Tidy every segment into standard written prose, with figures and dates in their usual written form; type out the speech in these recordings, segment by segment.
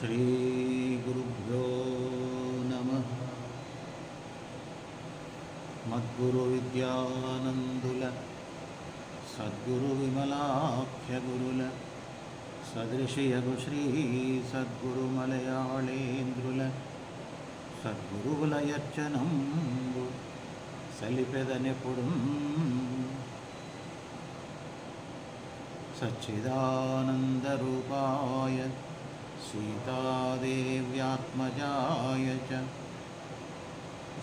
श्रीगुरुभ्यो नमः। मद्गुरुविद्यानन्दुल सद्गुरुविमलाख्यगुरुल सदृशयगु श्री सद्गुरुमलयाळेन्द्रुल सद्गुरुवलयर्चनंबु सलिपेदनेपुडुं सच्चिदानन्दरूपाय सीतादेव्यात्मजाय च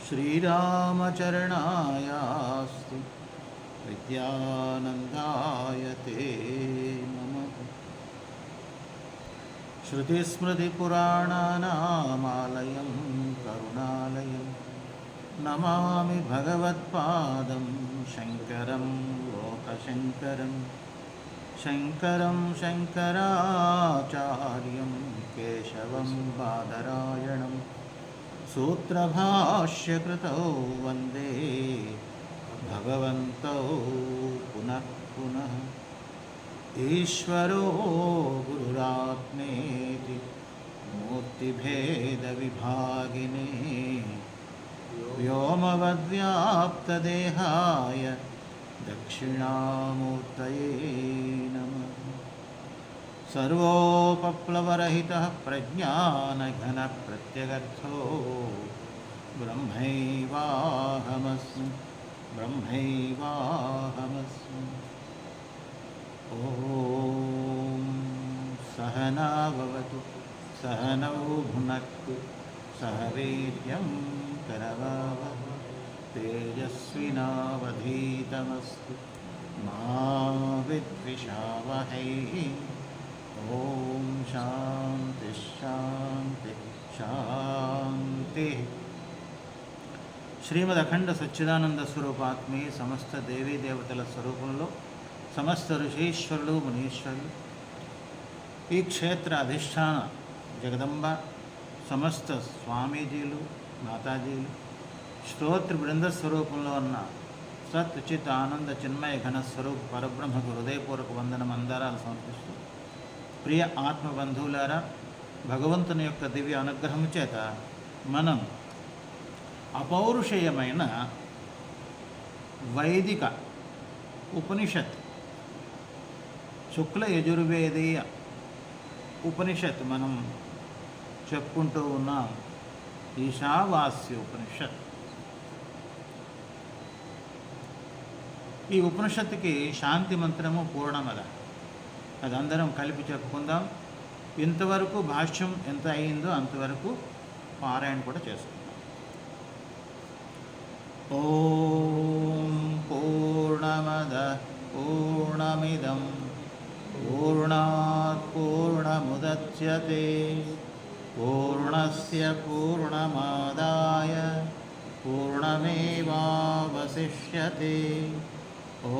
श्रीरामचरणायास्तु विद्यानन्दाय ते नमः। श्रुतिस्मृतिपुराणानामालयं करुणालयं नमामि भगवत्पादं शङ्करं लोकशङ्करं शङ्करं शङ्कराचार्यं केशवं बादरायणं सूत्रभाष्यकृतौ वन्दे भगवन्तौ पुनः पुनः। ईश्वरो गुरुरात्मेति मूर्तिभेदविभागिने व्योमवद्व्याप्तदेहाय दक्षिणामूर्तये नमः। सर्वोपप्लवरहितः प्रज्ञानघनप्रत्यगर्थो ब्रह्मैवाहमस्मि ब्रह्मैवाहमस्मि। ॐ सहना भवतु सहनौ भुनक्तु सह वीर्यं करवावहै तेजस्विनावधीतमस्तु मा विद्विषावहै। ॐ शान्ति शान्ति शान्ति। శ్రీమద్ అఖండ సచ్చిదానంద స్వరూపాత్మే సమస్త దేవీ దేవతల స్వరూపంలో సమస్త ఋషీశ్వరులు మునీశ్వరులు ఈ క్షేత్ర అధిష్టాన జగదంబ సమస్త స్వామీజీలు మాతాజీలు స్తోత్ర బృంద స్వరూపంలో ఉన్న సత్ చిత్ ఆనంద చిన్మయ ఘన స్వరూప పరబ్రహ్మకు హృదయపూర్వక వందనం మందారాలు సమర్పిస్తూ ప్రియ ఆత్మబంధువులారా, భగవంతుని యొక్క దివ్య అనుగ్రహము చేత మనం అపౌరుషేయమైన వైదిక ఉపనిషత్ శుక్ల యజుర్వేదీయ ఉపనిషత్ మనం చెప్పుకుంటూ ఉన్నాం. ఈశావాస్య ఉపనిషత్. ఈ ఉపనిషత్తుకి శాంతి మంత్రము పూర్ణమద. అది అందరం కలిపి చెప్పుకుందాం. ఇంతవరకు భాష్యం ఎంత అయిందో అంతవరకు పారాయణ కూడా చేసుకుందాం. ఓం పూర్ణమద పూర్ణమిదం పూర్ణాత్ పూర్ణముదచ్యతే పూర్ణస్య పూర్ణమాదాయ పూర్ణమేవావశిష్యతే.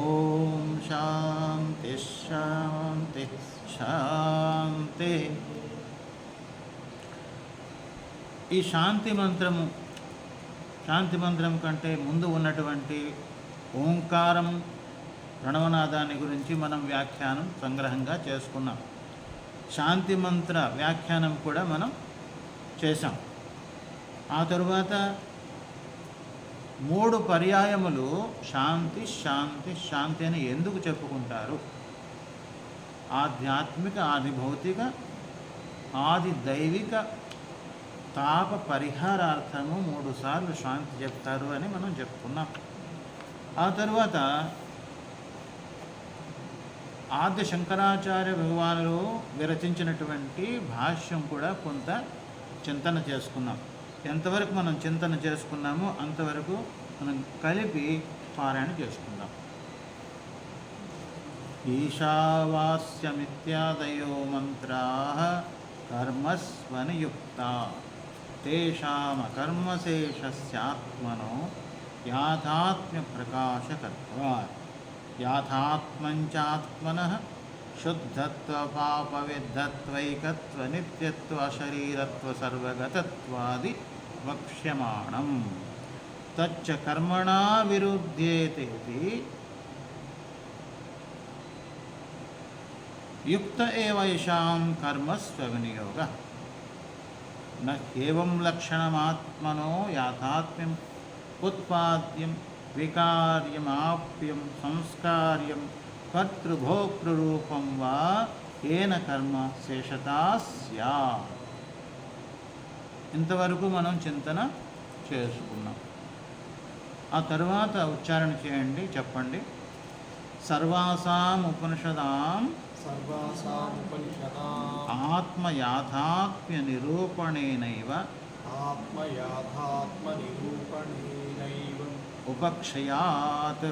ఓం శాంతి శాంతి శాంతి. ఈ శాంతి మంత్రం కంటే ముందు ఉన్నటువంటి ఓంకారం ప్రణవనాదాన్ని గురించి మనం వ్యాఖ్యానం సంగ్రహంగా చేసుకున్నాం. శాంతి మంత్ర వ్యాఖ్యానం కూడా మనం చేశాం. ఆ తరువాత 3 పర్యాయములు శాంతి శాంతి శాంతి అని ఎందుకు చెప్పుకుంటారు? ఆధ్యాత్మిక, ఆది భౌతిక, ఆది దైవిక తాప పరిహారార్థము 3 సార్లు శాంతి చెప్తారు అని మనం చెప్పుకున్నాం. ఆ తరువాత ఆద్య శంకరాచార్య భగవానులు విరచించినటువంటి భాష్యం కూడా కొంత చింతన చేసుకున్నాం. ఎంతవరకు మనం చింతన చేసుకున్నామో అంతవరకు మనం కలిపి పారాయణ చేసుకుందాం. ఈశావాస్యమిత్యాదయో మంత్రాః కర్మస్వనియుక్తాః తేషామకర్మశేషస్యాత్మనో యాథాత్మ్యప్రకాశకత్వాత్. యాథాత్మంచాత్మనః శుద్ధత్వపాపవిద్ధత్వైకత్వ నిత్యత్వ శరీరత్వ సర్వగతత్వాది వక్ష్యమాణం. తచ్చ కర్మణా విరుధ్యేతేతి యుక్త ఏవైషాం కర్మ స్వవినియోగ. ఏవం లక్షణమాత్మనో యాథాత్మ్యం ఉత్పాద్యం వికార్యమాప్యం సంస్కార్యం కర్తృభోక్తృరూపం వా ఏన కర్మ శేషతా స్యాత్. ఇంతవరకు మనం చింతన చేసుకున్నాం. ఆ తరువాత ఉచ్చారణ చేయండి, చెప్పండి. సర్వాసాం ఉపనిషదాం ఆత్మయాథాత్మ్య నిరూపణేనైవ ఉపక్షయాత్.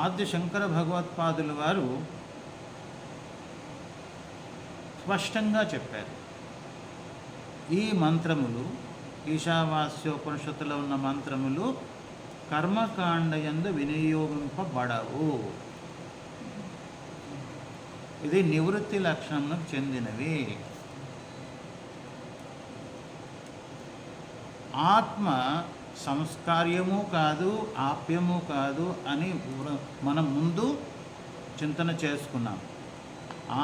ఆద్య శంకర భగవత్పాదుల వారు స్పష్టంగా చెప్పారు, ఈ మంత్రములు ఈశావాస్యోపనిషత్తులో ఉన్న మంత్రములు కర్మకాండయందు వినియోగింపబడవు. ఇది నివృత్తి లక్షణమునకు చెందినవి. ఆత్మ సంస్కార్యము కాదు, ఆప్యము కాదు అని మనం ముందు చింతన చేసుకున్నాం.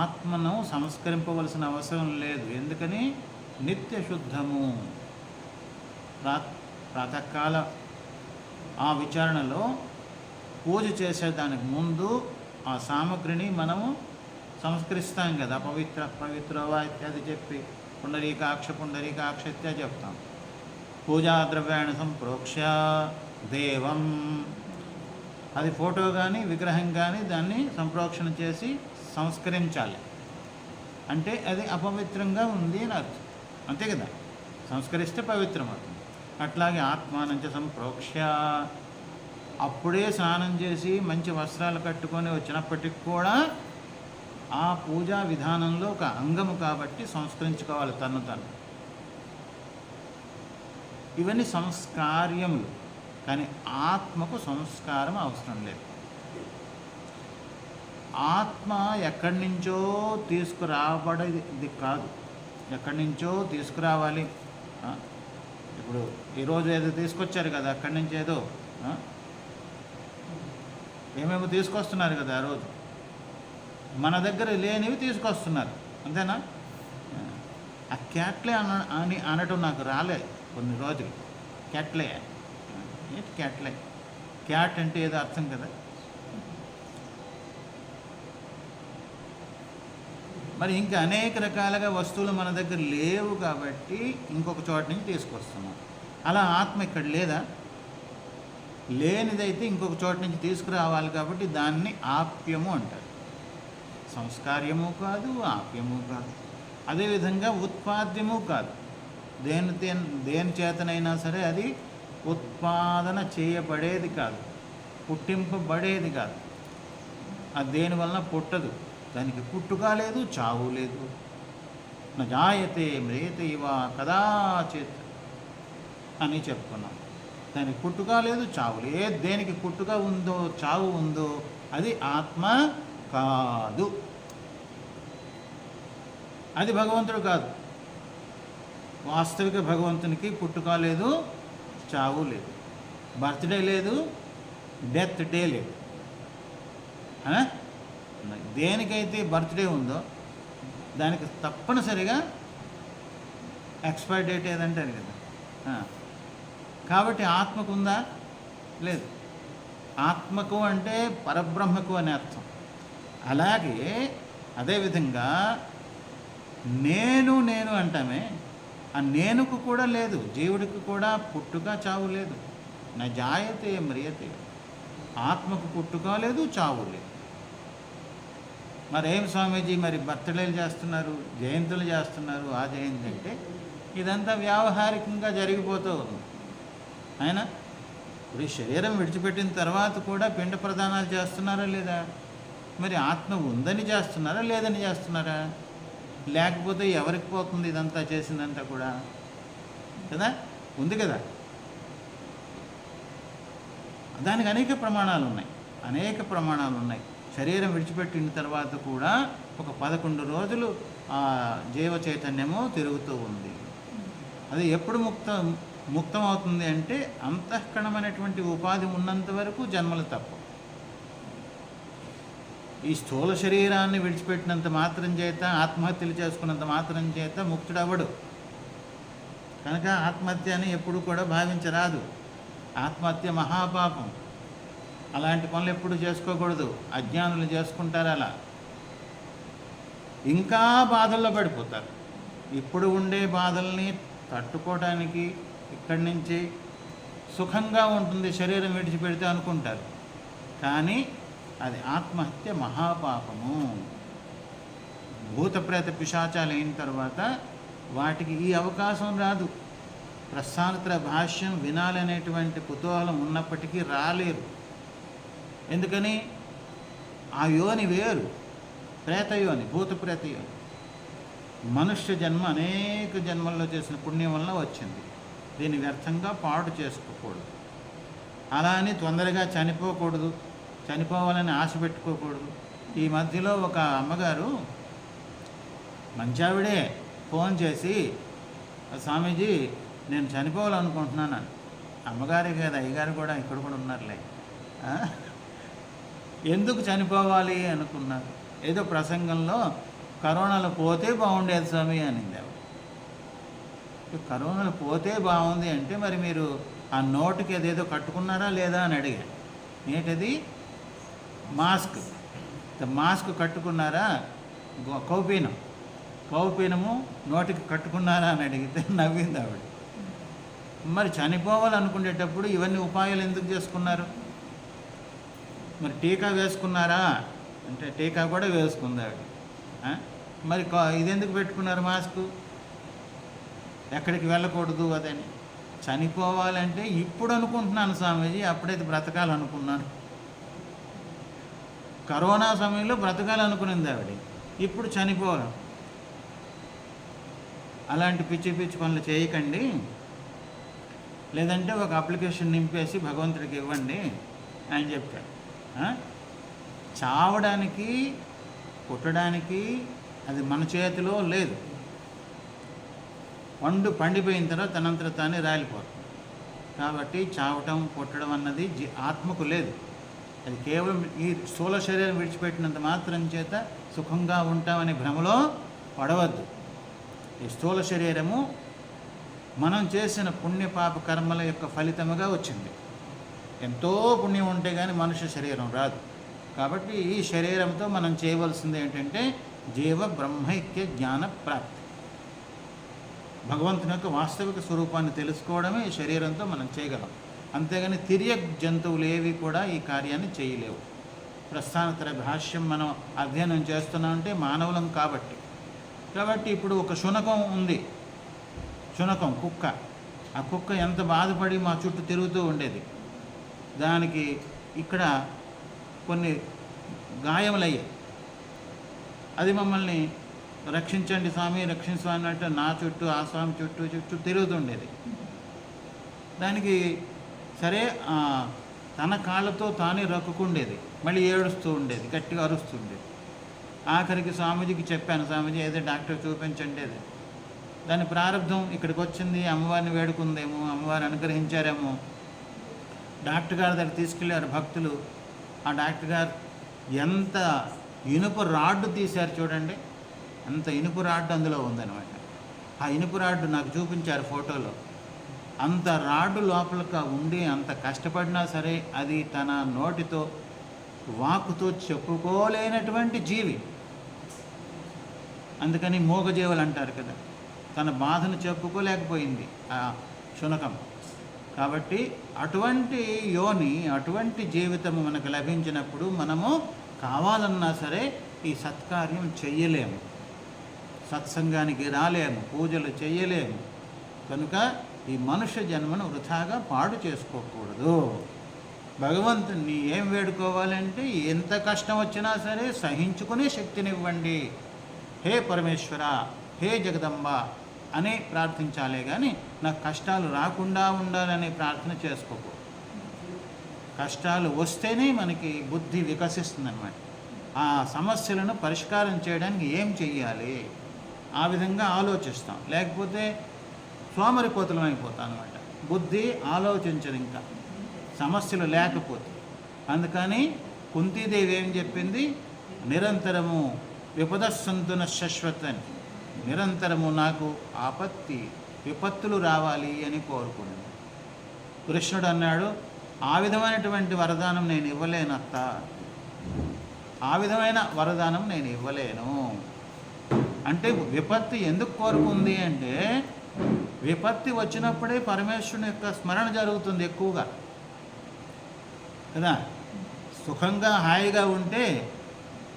ఆత్మను సంస్కరింపవలసిన అవసరం లేదు. ఎందుకని? నిత్య శుద్ధము. ప్రాతకాల ఆ విచారణలో పూజ చేసేదానికి ముందు ఆ సామగ్రిని మనము సంస్కరిస్తాం కదా, పవిత్రవా ఇత్యాది చెప్పి పుండరీకాక్ష ఇత్యాది చెప్తాం. పూజా ద్రవ్యాన్ని సంప్రోక్ష్య దేవం, అది ఫోటో కానీ విగ్రహం కానీ దాన్ని సంప్రోక్షణ చేసి సంస్కరించాలి. అంటే అది అపవిత్రంగా ఉంది అని అర్థం, అంతే కదా. సంస్కరిస్తే పవిత్రం అవుతుంది. అట్లాగే ఆత్మానంచ సంప్రోక్ష్య, అప్పుడే స్నానం చేసి మంచి వస్త్రాలు కట్టుకొని వచ్చినప్పటికి కూడా ఆ పూజా విధానంలో ఒక అంగము కాబట్టి సంస్కరించుకోవాలి తను. ఇవన్నీ సంస్కార్యములు. కానీ ఆత్మకు సంస్కారం అవసరం లేదు. ఆత్మ ఎక్కడి నుంచో తీసుకురాబడేది కాదు, ఎక్కడి నుంచో తీసుకురావాలి. ఇప్పుడు ఈరోజు ఏదో తీసుకొచ్చారు కదా, అక్కడి నుంచి ఏదో ఏమేమో తీసుకొస్తున్నారు కదా ఆ రోజు. మన దగ్గర లేనివి తీసుకొస్తున్నారు, అంతేనా? ఆ క్యాట్లే అని అనటం నాకు రాలే కొన్ని రోజులు. క్యాట్లే ఏంటి? క్యాట్లే, క్యాట్ అంటే ఏదో అర్థం కదా. మరి ఇంకా అనేక రకాలుగా వస్తువులు మన దగ్గర లేవు కాబట్టి ఇంకొక చోట నుంచి తీసుకొస్తున్నాం. అలా ఆత్మ ఇక్కడ లేదా? లేనిదైతే ఇంకొక చోట నుంచి తీసుకురావాలి కాబట్టి దాన్ని ఆప్యము అంటారు. సంస్కార్యము కాదు, ఆప్యము కాదు. అదేవిధంగా ఉత్పాద్యము కాదు. దేని చేతనైనా సరే అది ఉత్పాదన చేయబడేది కాదు, పుట్టింపబడేది కాదు. అది దేనివలన పుట్టదు, దానికి పుట్టుక లేదు, చావు లేదు. న జాయతే మ్రియతే ఇవా కదాచిత్ అని చెప్పుకున్నాం. దానికి పుట్టుక లేదు, చావు లేదు. దేనికి పుట్టుక ఉందో, చావు ఉందో అది ఆత్మ కాదు, అది భగవంతుడు కాదు. వాస్తవిక భగవంతునికి పుట్టుక లేదు, చావు లేదు, బర్త్డే లేదు, డెత్ డే లేదు. దేనికైతే బర్త్డే ఉందో దానికి తప్పనిసరిగా ఎక్స్పైర్ డేట్ ఏదంటారు కదా. కాబట్టి ఆత్మకు ఉందా? లేదు. ఆత్మకు అంటే పరబ్రహ్మకు అనే అర్థం. అలాగే అదేవిధంగా నేను అంటామే, ఆ నేనుకు కూడా లేదు, జీవుడికి కూడా పుట్టుక చావు లేదు. నా జాయతే మ్రియతే, ఆత్మకు పుట్టుక లేదు, చావు లేదు. మరేం స్వామీజీ మరి బర్త్డేలు చేస్తున్నారు, జయంతులు చేస్తున్నారు, ఆ జయంతి అంటే ఇదంతా వ్యావహారికంగా జరిగిపోతూ ఉంది. ఆయన ఇప్పుడు ఈ శరీరం విడిచిపెట్టిన తర్వాత కూడా పిండ ప్రదానాలు చేస్తున్నారా లేదా? మరి ఆత్మ ఉందని చేస్తున్నారా, లేదని చేస్తున్నారా? లేకపోతే ఎవరికి పోతుంది ఇదంతా చేసిందంతా కూడా? కదా, ఉంది కదా. దానికి అనేక ప్రమాణాలు ఉన్నాయి. శరీరం విడిచిపెట్టిన తర్వాత కూడా ఒక 11 రోజులు ఆ జీవ చైతన్యము తిరుగుతూ ఉంది. అది ఎప్పుడు ముక్తమవుతుంది అంటే అంతఃకరణమైనటువంటి ఉపాధి ఉన్నంత వరకు జన్మలు తప్ప. ఈ స్థూల శరీరాన్ని విడిచిపెట్టినంత మాత్రం చేత, ఆత్మహత్యలు చేసుకున్నంత మాత్రం చేత ముక్తుడవడు. కనుక ఆత్మహత్య అని ఎప్పుడు కూడా భావించరాదు. ఆత్మహత్య మహాపాపం. అలాంటి పనులు ఎప్పుడు చేసుకోకూడదు. అజ్ఞానులు చేసుకుంటారు అలా, ఇంకా బాధల్లో పడిపోతారు. ఇప్పుడు ఉండే బాధల్ని తట్టుకోవడానికి ఇక్కడి నుంచి సుఖంగా ఉంటుంది శరీరం విడిచిపెడితే అనుకుంటారు. కానీ అది ఆత్మహత్య మహాపాపము. భూతప్రేత పిశాచాలు అయిన తర్వాత వాటికి ఈ అవకాశం రాదు. ప్రస్థానత్రయ భాష్యం వినాలనేటువంటి కుతూహలం ఉన్నప్పటికీ రాలేరు. ఎందుకని? ఆ యోని వేరు, ప్రేతయోని, భూతప్రేతయోని. మనుష్య జన్మ అనేక జన్మల్లో చేసిన పుణ్యం వల్ల వచ్చింది. దీన్ని వ్యర్థంగా పాడు చేసుకోకూడదు. అలా అని తొందరగా చనిపోకూడదు, చనిపోవాలని ఆశ పెట్టుకోకూడదు. ఈ మధ్యలో ఒక అమ్మగారు, మంచావిడే, ఫోన్ చేసి, స్వామీజీ నేను చనిపోవాలనుకుంటున్నాను. అమ్మగారే కాదు, అయ్యగారు కూడా ఇక్కడ కూడా ఉన్నారులే. ఎందుకు చనిపోవాలి అనుకున్నారు? ఏదో ప్రసంగంలో కరోనాలో పోతే బాగుండేది స్వామి అనింది ఆవిడ. కరోనాలో పోతే బాగుంది అంటే మరి మీరు ఆ నోటుకి అదేదో కట్టుకున్నారా లేదా అని అడిగాను. ఏంటది? మాస్క్. మాస్క్ కట్టుకున్నారా? కౌపీనము నోటికి కట్టుకున్నారా అని అడిగితే నవ్వింది ఆవిడ. మరి చనిపోవాలనుకునేటప్పుడు ఇవన్నీ ఉపాయాలు ఎందుకు చేసుకున్నారు? మరి టీకా వేసుకున్నారా అంటే టీకా కూడా వేసుకుంది ఆవిడ. మరి ఇదెందుకు పెట్టుకున్నారు మాస్కు? ఎక్కడికి వెళ్ళకూడదు అదని. చనిపోవాలంటే ఇప్పుడు అనుకుంటున్నాను స్వామీజీ, అప్పుడైతే బ్రతకాలనుకున్నాను. కరోనా సమయంలో బ్రతకాలనుకునింది ఆవిడ, ఇప్పుడు చనిపోవాలి. అలాంటి పిచ్చి పిచ్చి పనులు చేయకండి. లేదంటే ఒక అప్లికేషన్ నింపేసి భగవంతుడికి ఇవ్వండి అని చెప్పాడు. చావడానికి, పుట్టడానికి అది మన చేతిలో లేదు. పండిపోయిన తర్వాత తనంతట తానే రాలిపోతుంది. కాబట్టి చావటం, పుట్టడం అన్నది ఆత్మకు లేదు. అది కేవలం ఈ స్థూల శరీరం విడిచిపెట్టినంత మాత్రం చేత సుఖంగా ఉంటామనే భ్రమలో పడవద్దు. ఈ స్థూల శరీరము మనం చేసిన పుణ్యపాప కర్మల యొక్క ఫలితముగా వచ్చింది. ఎంతో పుణ్యం ఉంటే కానీ మనుష్య శరీరం రాదు. కాబట్టి ఈ శరీరంతో మనం చేయవలసింది ఏంటంటే జీవ బ్రహ్మైక్య జ్ఞాన ప్రాప్తి. భగవంతుని యొక్క వాస్తవిక స్వరూపాన్ని తెలుసుకోవడమే ఈ శరీరంతో మనం చేయగలం. అంతేగాని తిర్య జంతువులు ఏవి కూడా ఈ కార్యాన్ని చేయలేవు. ప్రస్థానత్రయ భాష్యం మనం అధ్యయనం చేస్తున్నామంటే మానవులం కాబట్టి. ఇప్పుడు ఒక శునకం ఉంది, శునకం కుక్క. ఆ కుక్క ఎంత బాధపడి మా చుట్టూ తిరుగుతూ ఉండేది. దానికి ఇక్కడ కొన్ని గాయములయ్యాయి. అది మమ్మల్ని రక్షించండి స్వామి, రక్షించ స్వామి అంటే నా చుట్టూ, ఆ స్వామి చుట్టూ తిరుగుతుండేది. దానికి సరే తన కాళ్ళతో తానే రక్కుకుండేది, మళ్ళీ ఏడుస్తూ ఉండేది, గట్టిగా అరుస్తుండేది. ఆఖరికి స్వామీజీకి చెప్పాను, స్వామీజీ ఏదో డాక్టర్ చూపించండి. అది దాని ప్రారంభం ఇక్కడికి వచ్చింది, అమ్మవారిని వేడుకుందేమో, అమ్మవారిని అనుగ్రహించారేమో. డాక్టర్ గారి దగ్గర తీసుకెళ్ళారు భక్తులు. ఆ డాక్టర్ గారు ఎంత ఇనుప రాడ్డు తీశారు చూడండి, అంత ఇనుప రాడ్డు అందులో ఉందన్నమాట. ఆ ఇనుప రాడ్డు నాకు చూపించారు ఫోటోలో. అంత రాడ్డు లోపలికి ఉండి అంత కష్టపడినా సరే అది తన నోటితో, వాక్కుతో చెప్పుకోలేనటువంటి జీవి. అందుకని మూగజీవులు అంటారు కదా, తన బాధను చెప్పుకోలేకపోయింది ఆ శునకం. కాబట్టి అటువంటి యోని, అటువంటి జీవితము మనకు లభించినప్పుడు మనము కావాలన్నా సరే ఈ సత్కార్యం చెయ్యలేము, సత్సంగానికి రాలేము, పూజలు చెయ్యలేము. కనుక ఈ మనుష్య జన్మను వృథాగా పాడు చేసుకోకూడదు. భగవంతుని ఏం వేడుకోవాలంటే ఎంత కష్టం వచ్చినా సరే సహించుకునే శక్తినివ్వండి, హే పరమేశ్వర, హే జగదంబ అని ప్రార్థించాలే కానీ నాకు కష్టాలు రాకుండా ఉండాలనే ప్రార్థన చేసుకోకూడదు. కష్టాలు వస్తేనే మనకి బుద్ధి వికసిస్తుందన్నమాట. ఆ సమస్యలను పరిష్కారం చేయడానికి ఏం చెయ్యాలి ఆ విధంగా ఆలోచిస్తాం. లేకపోతే సోమరిపోతులం అయిపోతాం అనమాట. బుద్ధి ఆలోచించదు ఇంకా సమస్యలు లేకపోతే. అందుకని కుంతీదేవి ఏం చెప్పింది, నిరంతరము విపదస్సంతు న శాశ్వతని, నిరంతరము నాకు ఆపత్తి విపత్తులు రావాలి అని కోరుకున్నాను. కృష్ణుడు అన్నాడు, ఆ విధమైనటువంటి వరదానం నేను ఇవ్వలేను అత్త, ఆ విధమైన వరదానం నేను ఇవ్వలేను. అంటే విపత్తి ఎందుకు కోరుకుంది అంటే, విపత్తి వచ్చినప్పుడే పరమేశ్వరుని యొక్క స్మరణ జరుగుతుంది ఎక్కువగా కదా. సుఖంగా హాయిగా ఉంటే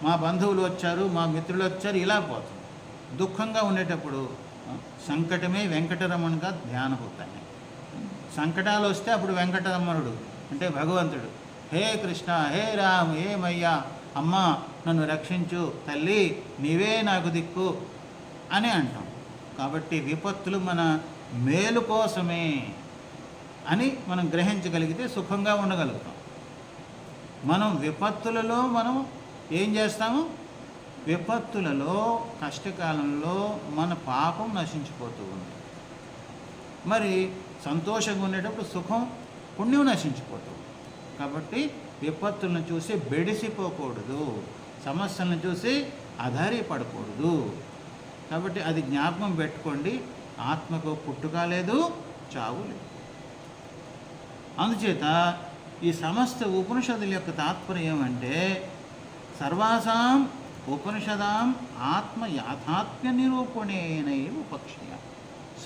మా బంధువులు వచ్చారు, మా మిత్రులు వచ్చారు, ఇలా పోతుంది. దుఃఖంగా ఉండేటప్పుడు సంకటమే వెంకటరమణగా ధ్యానం అవుతాయి. సంకటాలు వస్తే అప్పుడు వెంకటరమణుడు అంటే భగవంతుడు, హే కృష్ణ, హే రామ్, హే మయ్యా, అమ్మ నన్ను రక్షించు, తల్లి నీవే నాకు దిక్కు అని అంటాం. కాబట్టి విపత్తులు మన మేలు కోసమే అని మనం గ్రహించగలిగితే సుఖంగా ఉండగలుగుతాం. మనం విపత్తులలో మనం ఏం చేస్తాము, విపత్తులలో కష్టకాలంలో మన పాపం నశించిపోతూ ఉంది. మరి సంతోషంగా ఉండేటప్పుడు సుఖం పుణ్యం నశించిపోతుంది. కాబట్టి విపత్తులను చూసి బెడిసిపోకూడదు, సమస్యలను చూసి ఆధారపడకూడదు. కాబట్టి అది జ్ఞాపకం పెట్టుకోండి. ఆత్మకు పుట్టుక లేదు, చావు లేదు. అందుచేత ఈ సమస్త ఉపనిషత్తుల యొక్క తాత్పర్యం అంటే, సర్వాసాం ఉపనిషదాం ఆత్మ యాథాత్మ్య నిరూపణేనైవ ఉపక్షయ.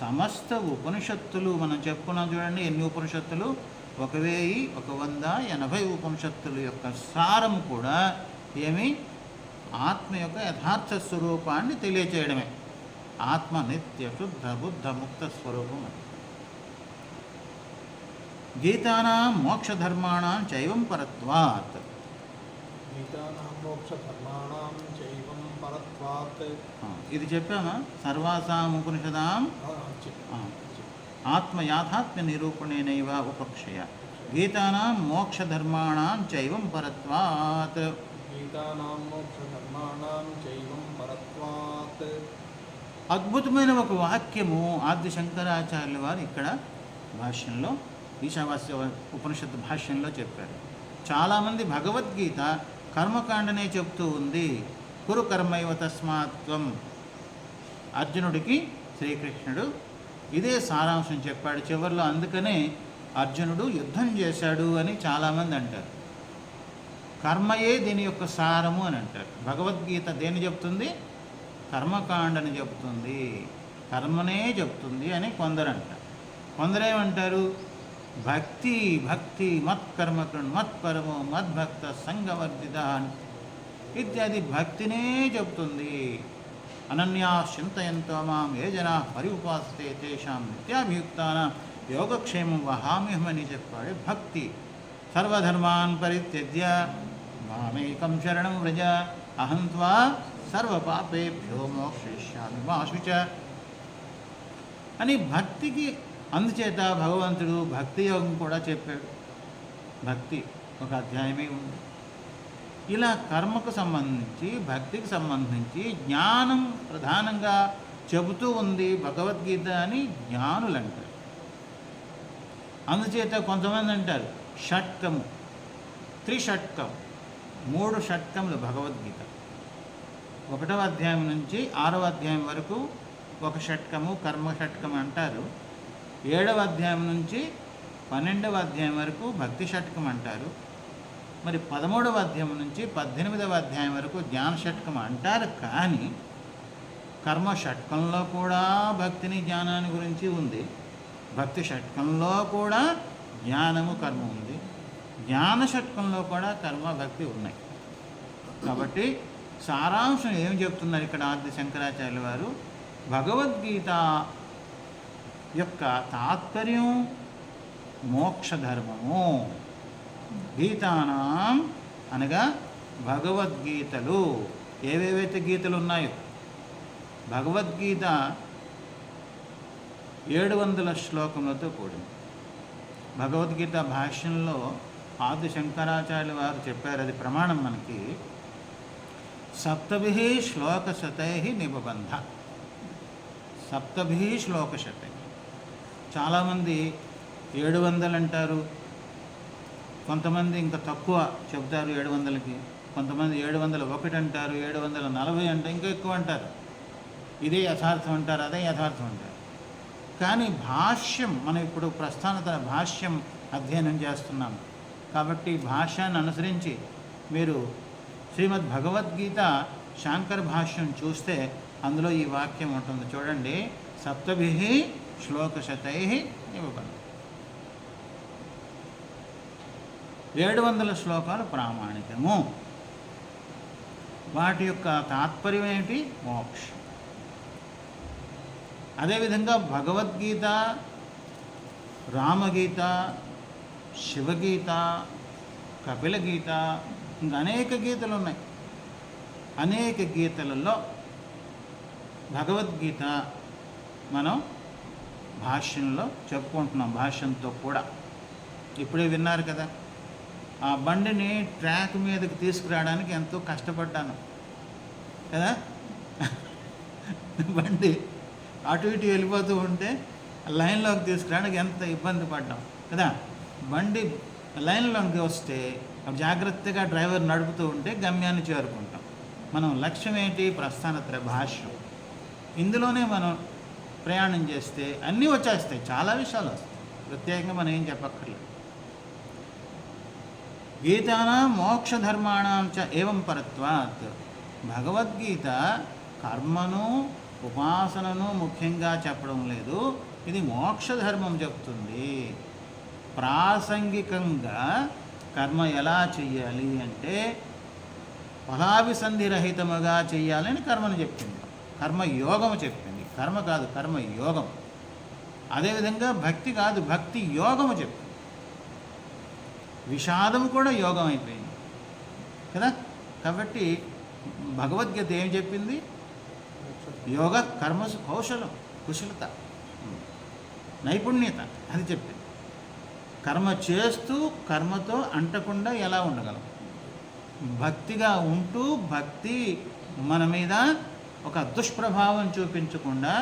సమస్త ఉపనిషత్తులు మనం చెప్పుకున్నాం చూడండి, ఎన్ని ఉపనిషత్తులు, 1180 ఉపనిషత్తుల యొక్క సారం కూడా ఏమి, ఆత్మ యొక్క యథార్థ స్వరూపాన్ని తెలియచేయడమే. ఆత్మ నిత్య శుద్ధ బుద్ధ ముక్త స్వరూపం. గీతానాం మోక్షధర్మాణం చైవం పరత్వాత్. ఇది చెప్పామా? సర్వాసాం ఉపనిషదాం ఆత్మ యాథాత్మ్య నిరూపణేనైవ ఉపక్షయ. గీతానాం మోక్షధర్మాణం చైవం పరత్వాత్. అద్భుతమైన ఒక వాక్యము ఆది శంకరాచార్యుల వారు ఇక్కడ భాష్యంలో, ఈశావాస్య ఉపనిషత్తు భాష్యంలో చెప్పారు. చాలామంది భగవద్గీత కర్మకాండనే చెప్తూ ఉంది. కురు కర్మైవ తస్మాత్వం. అర్జునుడికి శ్రీకృష్ణుడు ఇదే సారాంశం చెప్పాడు చివరిలో. అందుకనే అర్జునుడు యుద్ధం చేశాడు అని చాలామంది అంటారు. కర్మయే దీని యొక్క సారము అని అంటారు. భగవద్గీత దేన్ని చెప్తుంది? కర్మకాండని చెప్తుంది, కర్మనే చెప్తుంది అని కొందరు అంటారు. కొందరేమంటారు? భక్తి భక్తి మత్కర్మ మత్పరమో మద్భక్త సంగవర్జిత ఇత్యాది భక్తినే చెప్తుంది. అనన్యా చింతయంతో మాం ఏ జనా పరిఉపాసతే తేషాం నిత్యాభియుక్తానాం యోగక్షేమం వహామ్యహమని చెప్పాడు. భక్తి సర్వధర్మాన్ పరిత్యజ్య మామేకం శరణం వ్రజ అహం త్వా సర్వపాపేభ్యో మోక్షయిష్యామి మా శుచ అని భక్తికి. అందుచేత భగవంతుడు భక్తి యోగం కూడా చెప్పాడు. భక్తి ఒక అధ్యాయమే ఉంది. ఇలా కర్మకు సంబంధించి భక్తికి సంబంధించి జ్ఞానం ప్రధానంగా చెబుతూ ఉంది భగవద్గీత అని జ్ఞానులు అంటారు. అందుచేత కొంతమంది అంటారు షట్కము, త్రిషట్కం, 3 షట్కములు భగవద్గీత. 1వ అధ్యాయం నుంచి 6వ అధ్యాయం వరకు ఒక షట్కము, కర్మ షట్కం అంటారు. 7వ అధ్యాయం నుంచి 12వ అధ్యాయం వరకు భక్తి షట్కం అంటారు. మరి 13వ అధ్యాయం నుంచి 18వ అధ్యాయం వరకు జ్ఞాన షట్కం అంటారు. కానీ కర్మ షట్కంలో కూడా భక్తిని జ్ఞానాన్ని గురించి ఉంది. భక్తి షట్కంలో కూడా జ్ఞానము కర్మ ఉంది. జ్ఞాన షట్కంలో కూడా కర్మ భక్తి ఉన్నాయి. కాబట్టి సారాంశం ఏం చెప్తున్నారు ఇక్కడ ఆది శంకరాచార్యుల వారు? భగవద్గీత యొక్క తాత్పర్యం మోక్షధర్మము. గీతానాం అనగా భగవద్గీతలు, ఏవేవైతే గీతలు ఉన్నాయో. భగవద్గీత 700 శ్లోకములతో కూడింది. భగవద్గీత భాష్యంలో ఆది శంకరాచార్యుల వారు చెప్పారు, అది ప్రమాణం మనకి. 7 శ్లోకశతై నిబబంధ. 7 శ్లోకశతై. చాలామంది 700 అంటారు, కొంతమంది ఇంకా తక్కువ చెబుతారు 700కి. కొంతమంది 701 అంటారు, 740 అంటే ఇంకా ఎక్కువ అంటారు. ఇదే యథార్థం అంటారు, అదే యథార్థం అంటారు. కానీ భాష్యం, మనం ఇప్పుడు ప్రస్థానత భాష్యం అధ్యయనం చేస్తున్నాం కాబట్టి భాష్యాన్ని అనుసరించి మీరు శ్రీమద్ భగవద్గీత శాంకర భాష్యం చూస్తే అందులో ఈ వాక్యం ఉంటుంది చూడండి. 7 శ్లోకశతై ఇవ్వబడింది. 700 శ్లోకాలు ప్రామాణికము. వాటి యొక్క తాత్పర్యం ఏమిటి? మోక్షం. అదేవిధంగా భగవద్గీత, రామగీత, శివగీత, కపిలగీత, ఇంకా అనేక గీతలు ఉన్నాయి. అనేక గీతలలో భగవద్గీత మనం భాష్యంలో చెప్పుకుంటున్నాం. భాష్యంతో కూడా ఇప్పుడే విన్నారు కదా, ఆ బండిని ట్రాక్ మీదకి తీసుకురావడానికి ఎంతో కష్టపడ్డాను కదా. బండి అటు ఇటు వెళ్ళిపోతూ ఉంటే లైన్లోకి తీసుకురావడానికి ఎంత ఇబ్బంది పడ్డాం కదా. బండి లైన్లోకి వస్తే జాగ్రత్తగా డ్రైవర్ నడుపుతూ ఉంటే గమ్యాన్ని చేరుకుంటాం. మనం లక్ష్యం ఏంటి? ప్రస్థానత్రయ భాష్యం. ఇందులోనే మనం ప్రయాణం చేస్తే అన్నీ వచ్చేస్తాయి, చాలా విషయాలు వస్తాయి. ప్రత్యేకంగా మనం ఏం చెప్పక్కర్లేదు. గీతానా మోక్షధర్మాణం చ ఏవం పరత్వాత్. భగవద్గీత కర్మను, ఉపాసనను ముఖ్యంగా చెప్పడం లేదు, ఇది మోక్షధర్మం చెప్తుంది. ప్రాసంగికంగా కర్మ ఎలా చెయ్యాలి అంటే ఫలాభిసంధిరహితముగా చెయ్యాలని కర్మను చెప్పింది. కర్మయోగము చెప్పింది. కర్మ కాదు, కర్మయోగం. అదేవిధంగా భక్తి కాదు, భక్తి యోగము చెప్పింది. విషాదము కూడా యోగం అయిపోయింది కదా. కాబట్టి భగవద్గీత ఏం చెప్పింది? యోగ కర్మసు కౌశలం, కుశలత, నైపుణ్యత, అది చెప్పింది. కర్మ చేస్తూ కర్మతో అంటకుండా ఎలా ఉండగలం, భక్తిగా ఉంటూ భక్తి మన మీద ఒక దుష్ప్రభావం చూపించకుండా,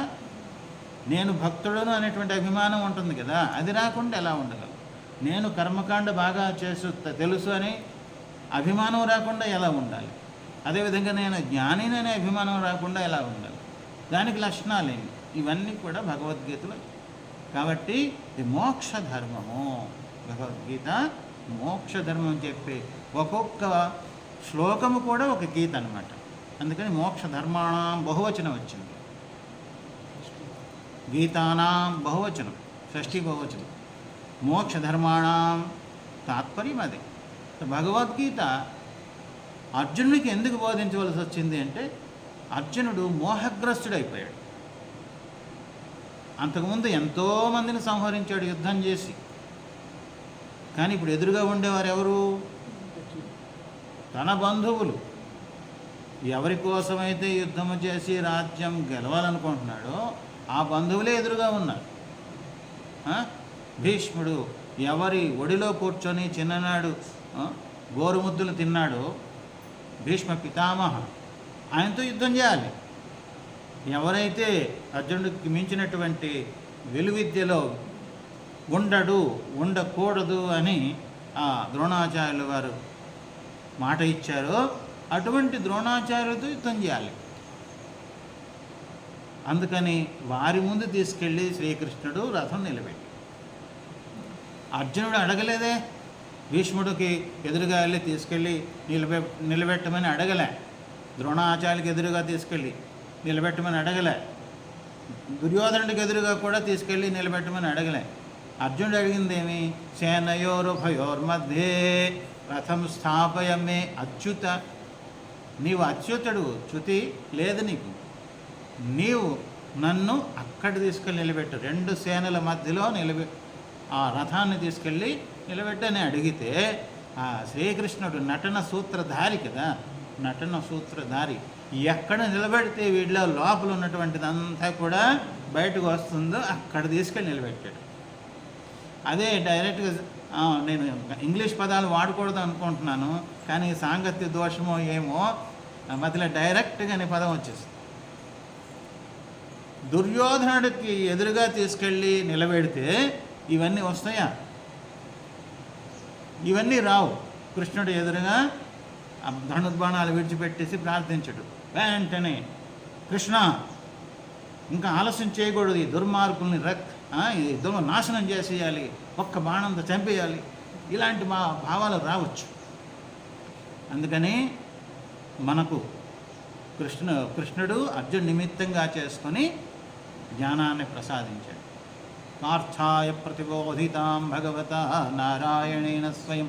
నేను భక్తుడను అనేటువంటి అభిమానం ఉంటుంది కదా, అది రాకుండా ఎలా ఉండగలం. నేను కర్మకాండ బాగా తెలుసు అని అభిమానం రాకుండా ఎలా ఉండాలి. అదేవిధంగా నేను జ్ఞానిని అనే అభిమానం రాకుండా ఎలా ఉండాలి. దానికి లక్షణాలేమి, ఇవన్నీ కూడా భగవద్గీతలో. కాబట్టి ఇది మోక్ష ధర్మము. భగవద్గీత మోక్ష ధర్మం చెప్పి ఒక్కొక్క శ్లోకము కూడా ఒక గీత అన్నమాట. అందుకని మోక్ష ధర్మాణం బహువచనం వచ్చింది. గీతానాం బహువచనం, షష్ఠీ బహువచనం. మోక్ష ధర్మాణం తాత్పర్యం అదే. భగవద్గీత అర్జునుడికి ఎందుకు బోధించవలసి వచ్చింది అంటే అర్జునుడు మోహగ్రస్తుడైపోయాడు. అంతకుముందు ఎంతోమందిని సంహరించాడు యుద్ధం చేసి. కానీ ఇప్పుడు ఎదురుగా ఉండేవారు ఎవరు? తన బంధువులు. ఎవరి కోసమైతే యుద్ధము చేసి రాజ్యం గెలవాలనుకుంటున్నాడో ఆ బంధువులే ఎదురుగా ఉన్నారు. భీష్ముడు ఎవరి ఒడిలో కూర్చొని చిన్ననాడు గోరుముద్దులు తిన్నాడో భీష్మ పితామహ, ఆయనతో యుద్ధం చేయాలి. ఎవరైతే అర్జునుడికి మించినటువంటి విలువిద్యలో ఉండకూడదు అని ఆ ద్రోణాచార్యుల వారు మాట ఇచ్చారో అటువంటి ద్రోణాచార్యులతో యుద్ధం చేయాలి. అందుకని వారి ముందు తీసుకెళ్ళి శ్రీకృష్ణుడు రథం నిలబెట్టి. అర్జునుడు అడగలేదే, భీష్ముడికి ఎదురుగా వెళ్ళి తీసుకెళ్ళి నిలబెట్టమని అడగలే. ద్రోణాచార్యులకి ఎదురుగా తీసుకెళ్ళి నిలబెట్టమని అడగలే. దుర్యోధనుడికి ఎదురుగా కూడా తీసుకెళ్ళి నిలబెట్టమని అడగలే. అర్జునుడు అడిగిందేమి? సేనయోరుభయోర్మధ్యే రథం స్థాపయమే అచ్యుత. నీవు అచ్యుతుడు, చ్యుతి లేదు నీకు. నీవు నన్ను అక్కడ తీసుకెళ్ళి నిలబెట్టు, రెండు సేనల మధ్యలో ఆ రథాన్ని తీసుకెళ్ళి నిలబెట్టని అడిగితే ఆ శ్రీకృష్ణుడు నటన సూత్రధారి కదా, నటన సూత్రధారి. ఎక్కడ నిలబెడితే వీడిలో లోపల ఉన్నటువంటిదంతా కూడా బయటకు వస్తుందో అక్కడ తీసుకెళ్ళి నిలబెట్టాడు. అదే డైరెక్ట్గా నేను ఇంగ్లీష్ పదాలు వాడకూడదు అనుకుంటున్నాను, కానీ సాంగత్య దోషమో ఏమో మధ్యలో డైరెక్ట్గా అనే పదం వచ్చేసి దుర్యోధనుడికి ఎదురుగా తీసుకెళ్ళి నిలబెడితే ఇవన్నీ వస్తాయా? ఇవన్నీ రావు. కృష్ణుడు ఎదురుగా ఆ ధనుర్బాణాలు విడిచిపెట్టేసి ప్రార్థించడు. వెంటనే కృష్ణ ఇంకా ఆలస్యం చేయకూడదు, ఈ దుర్మార్గుల్ని నాశనం చేసేయాలి, ఒక్క బాణంతో చంపేయాలి, ఇలాంటి మా భావాలు రావచ్చు. అందుకని మనకు కృష్ణుడు అర్జున్ నిమిత్తంగా చేసుకొని జ్ఞానాన్ని ప్రసాదించాడు. పార్థాయ ప్రతిబోధితాం భగవత నారాయణేన స్వయం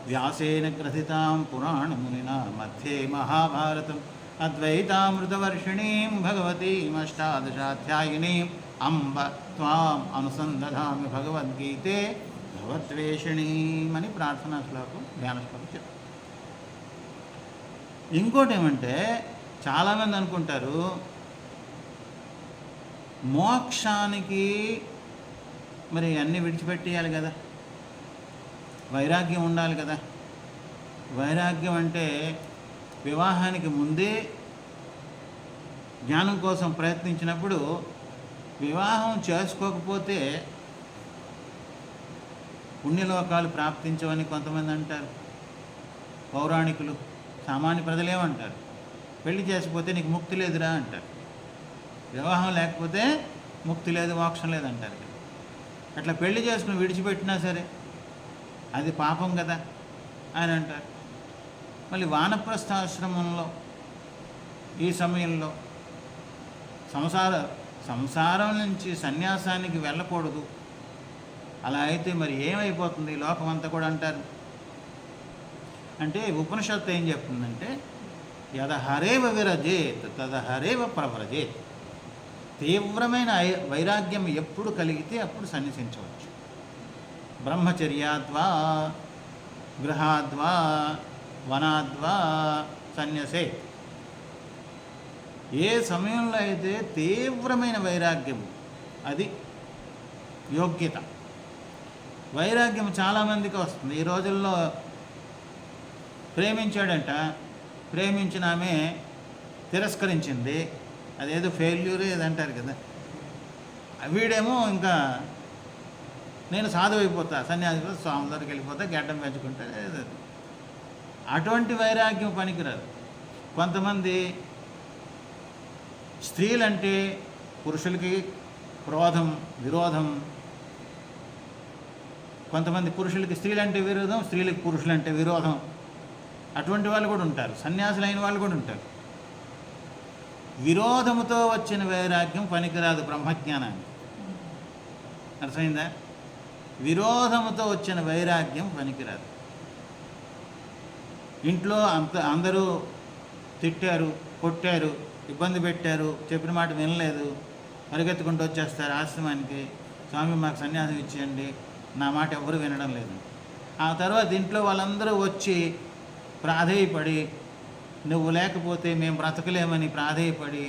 వ్యాసేన గ్రథితాం పురాణమునినా మధ్యే మహాభారతం అద్వైతామృతవర్షిణీం భగవతీమష్టాదశాధ్యాయినీం అంబ త్వాం అనుసందధామి భగవద్గీతే భగవద్వేషిణీమని ప్రార్థనా శ్లోకం, ధ్యాన శ్లోకం చెప్తారు. ఇంకోటి ఏమంటే, చాలామంది అనుకుంటారు మోక్షానికి మరి అన్నీ విడిచిపెట్టేయాలి కదా, వైరాగ్యం ఉండాలి కదా. వైరాగ్యం అంటే వివాహానికి ముందే జ్ఞానం కోసం ప్రయత్నించినప్పుడు వివాహం చేసుకోకపోతే పుణ్యలోకాలు ప్రాప్తించవని కొంతమంది అంటారు పౌరాణికులు. సామాన్య ప్రజలేమంటారు, పెళ్లి చేసిపోతే నీకు ముక్తి లేదురా అంటారు, వివాహం లేకపోతే ముక్తి లేదు, మోక్షం లేదంటారు. అట్లా పెళ్లి చేసుకుని విడిచిపెట్టినా సరే అది పాపం కదా అని అంటారు. మళ్ళీ వానప్రస్థాశ్రమంలో ఈ సమయంలో సంసారం నుంచి సన్యాసానికి వెళ్ళకూడదు, అలా అయితే మరి ఏమైపోతుంది లోకం అంతా కూడా అంటారు. అంటే ఉపనిషత్తు ఏం చెప్తుందంటే, యద హరేవ విరజేత్ తద హరేవ ప్రవ్రజేత్. తీవ్రమైన వైరాగ్యం ఎప్పుడు కలిగితే అప్పుడు సన్యసించవచ్చు. బ్రహ్మచర్యాద్వా గృహాద్వా వనాద్వా సన్యసే. ఏ సమయంలో అయితే తీవ్రమైన వైరాగ్యము, అది యోగ్యత. వైరాగ్యం చాలామందికి వస్తుంది. ఈ రోజుల్లో ప్రేమించాడంట, ప్రేమించిన ఆమె తిరస్కరించింది, అదేదో ఫెయిల్యూర్ ఏదంటారు కదా. వీడేమో ఇంకా నేను సాధువు అయిపోతా, సన్యాసి స్వామి దగ్గరికి వెళ్ళిపోతా, గడ్డం పెంచుకుంటా. అటువంటి వైరాగ్యం పనికిరాదు. కొంతమంది స్త్రీలంటే పురుషులకి క్రోధం, విరోధం. కొంతమంది పురుషులకి స్త్రీలంటే విరోధం, స్త్రీలకి పురుషులంటే విరోధం. అటువంటి వాళ్ళు కూడా ఉంటారు, సన్యాసులైన వాళ్ళు కూడా ఉంటారు. విరోధముతో వచ్చిన వైరాగ్యం పనికిరాదు బ్రహ్మజ్ఞానాన్ని. అర్థమైందా? విరోధముతో వచ్చిన వైరాగ్యం పనికిరాదు. ఇంట్లో అందరూ తిట్టారు, కొట్టారు, ఇబ్బంది పెట్టారు, చెప్పిన మాట వినలేదు, పరిగెత్తుకుంటూ వచ్చేస్తారు ఆశ్రమానికి, స్వామి మాకు సన్యాసం ఇచ్చేయండి, నా మాట ఎవరు వినడం లేదు. ఆ తర్వాత ఇంట్లో వాళ్ళందరూ వచ్చి ప్రాధేయపడి, నువ్వు లేకపోతే మేము బ్రతకలేమని ప్రాధేయపడి,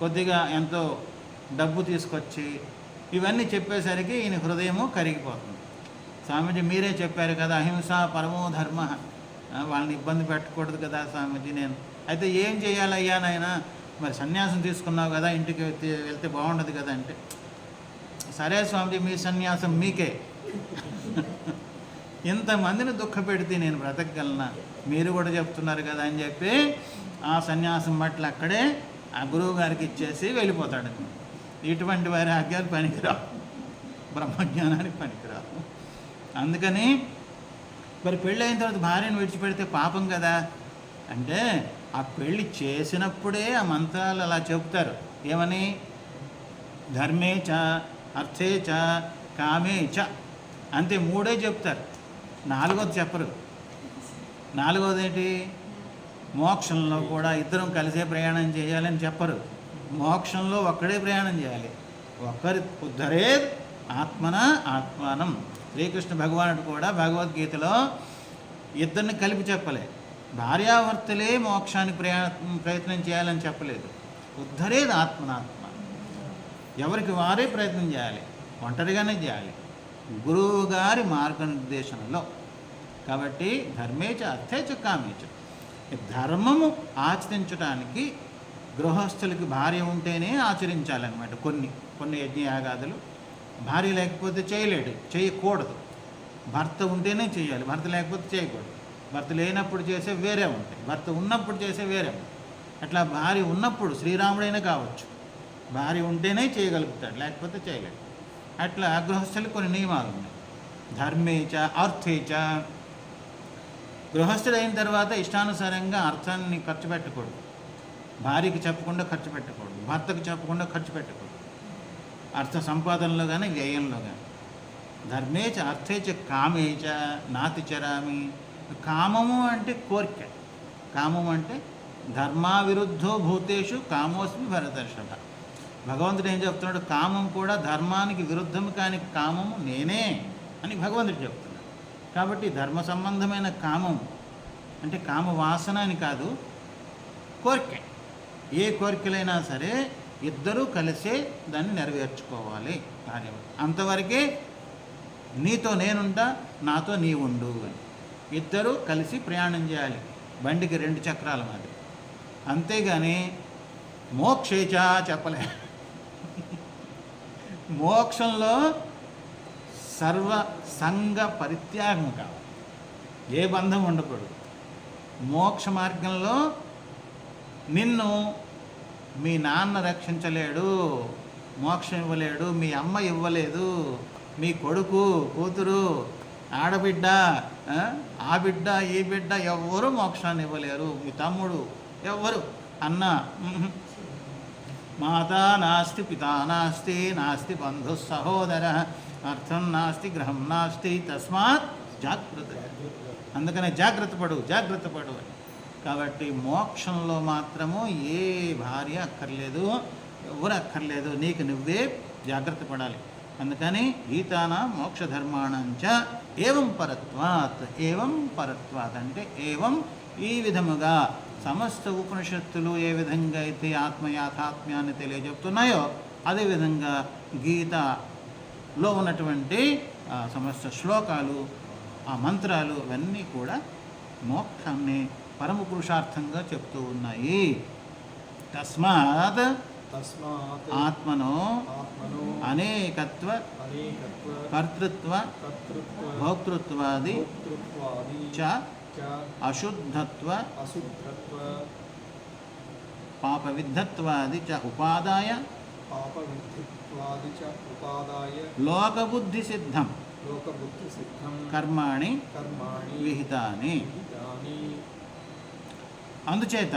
కొద్దిగా ఎంతో డబ్బు తీసుకొచ్చి ఇవన్నీ చెప్పేసరికి ఈయన హృదయము కరిగిపోతుంది. స్వామీజీ మీరే చెప్పారు కదా, అహింస పరమో ధర్మ, వాళ్ళని ఇబ్బంది పెట్టకూడదు కదా స్వామీజీ. నేను అయితే ఏం చేయాలయ్యా నాయన, మరి సన్యాసం తీసుకున్నావు కదా, ఇంటికి వెళ్తే బాగుండదు కదా అంటే, సరే స్వామీజీ మీ సన్యాసం మీకే, ఇంతమందిని దుఃఖ పెడితే నేను బ్రతకగలనా, మీరు కూడా చెప్తున్నారు కదా అని చెప్పి ఆ సన్యాసం బట్టలు అక్కడే ఆ గురువు గారికి ఇచ్చేసి వెళ్ళిపోతాడు. ఇటువంటి వైరాగ్యాలు పనికిరావు, బ్రహ్మజ్ఞానానికి పనికిరావు. అందుకని మరి పెళ్ళి అయిన తర్వాత భార్యను విడిచిపెడితే పాపం కదా అంటే, ఆ పెళ్ళి చేసినప్పుడే ఆ మంత్రాలు అలా చెప్తారు. ఏమని? ధర్మే చ, అర్థే చ, కామే చ, అంతే మూడే చెప్తారు, నాలుగోది చెప్పరు. నాలుగోది ఏంటి? మోక్షంలో కూడా ఇద్దరం కలిసే ప్రయాణం చేయాలని చెప్పరు. మోక్షంలో ఒక్కడే ప్రయాణం చేయాలి. ఒక్కరి ఉద్ధరే ఆత్మన ఆత్మానం. శ్రీకృష్ణ భగవానుడు కూడా భగవద్గీతలో ఇద్దరిని కలిపి చెప్పలే. భార్యాభర్తలే మోక్షానికి ప్రయత్నం చేయాలని చెప్పలేదు. ఉద్ధరేది ఆత్మనాత్మ, ఎవరికి వారే ప్రయత్నం చేయాలి, ఒంటరిగానే చేయాలి, గురువు గారి మార్గనిర్దేశనలో. కాబట్టి ధర్మేచ అర్థేచ కామేచ. ధర్మము ఆచరించడానికి గృహస్థులకి భార్య ఉంటేనే ఆచరించాలన్నమాట. కొన్ని యజ్ఞయాగాదులు భార్య లేకపోతే చేయలేడు, చేయకూడదు. భర్త ఉంటేనే చేయాలి, భర్త లేకపోతే చేయకూడదు. భర్త లేనప్పుడు చేసే వేరే ఉంటాయి, భర్త ఉన్నప్పుడు చేసే వేరే ఉంటాయి. అట్లా భార్య ఉన్నప్పుడు శ్రీరాముడైనా కావచ్చు, భార్య ఉంటేనే చేయగలుగుతాడు, లేకపోతే చేయలేడు. అట్లా గృహస్థులకు కొన్ని నియమాలు ఉన్నాయి. ధర్మేచ అర్థేచ, గృహస్థుడైన తర్వాత ఇష్టానుసారంగా అర్థాన్ని ఖర్చు పెట్టకూడదు, భార్యకి చెప్పకుండా ఖర్చు పెట్టకూడదు, భర్తకు చెప్పకుండా ఖర్చు పెట్టకూడదు, అర్థ సంపాదనలో కానీ వ్యయంలో కానీ. ధర్మేచ అర్థేచ కామేచ నాతిచరామి. కామము అంటే కోరిక, కామము అంటే ధర్మావిరుద్ధో భూతేషు కామోస్మి భరతర్షభ. భగవంతుడు ఏం చెప్తున్నాడు? కామం కూడా ధర్మానికి విరుద్ధము కాని కామము నేనే అని భగవంతుడు చెప్తున్నాడు. కాబట్టి ధర్మ సంబంధమైన కామం అంటే కామ వాసన అని కాదు, కోరిక. ఏ కోరికలైనా సరే ఇద్దరూ కలిసే దాన్ని నెరవేర్చుకోవాలి. భార్య అంతవరకే నీతో నేనుంటా, నాతో నీవుండు అని. ఇద్దరూ కలిసి ప్రయాణం చేయాలి, బండికి 2 చక్రాల మాది. అంతేగాని మోక్షేచ చెప్పలే. మోక్షంలో సర్వ సంఘ పరిత్యాగం కావాలి, ఏ బంధం ఉండకూడదు. మోక్ష మార్గంలో నిన్ను మీ నాన్న రక్షించలేడు, మోక్షం ఇవ్వలేడు, మీ అమ్మ ఇవ్వలేదు, మీ కొడుకు కూతురు ఆడబిడ్డ ఆ బిడ్డ ఈ బిడ్డ ఎవ్వరూ మోక్షాన్ని ఇవ్వలేరు, మీ తమ్ముడు ఎవ్వరు అన్న. మాతా నాస్తి పితా నాస్తి నాస్తి బంధు సహోదర అర్థం నాస్తి గ్రహం నాస్తి తస్మాత్ జాగ్రత్త. అందుకనే జాగ్రత్త పడు అని. కాబట్టి మోక్షంలో మాత్రము ఏ భార్య అక్కర్లేదు, ఎవరు అక్కర్లేదు, నీకు నువ్వే జాగ్రత్త పడాలి. అందుకని గీతాన మోక్షధర్మాణంచ ఏవం పరత్వాత్ అంటే ఏవం ఈ విధముగా సమస్త ఉపనిషత్తులు ఏ విధంగా అయితే ఆత్మయాథాత్మ్యాన్ని తెలియజెప్తున్నాయో అదేవిధంగా గీతలో ఉన్నటువంటి సమస్త శ్లోకాలు, ఆ మంత్రాలు ఇవన్నీ కూడా మోక్షాన్ని పరమ పురుషార్థంగా చెప్తూ ఉన్నాయి. తస్మాత్ ఆత్మనో అనేకత్వ కర్తృత్వ భోక్తృత్వాది చ అశుద్ధత్వ పాపవిద్ధత్వాది చ ఉపాదాయ లోకబుద్ధి సిద్ధం కర్మాణి విహితాని. అందుచేత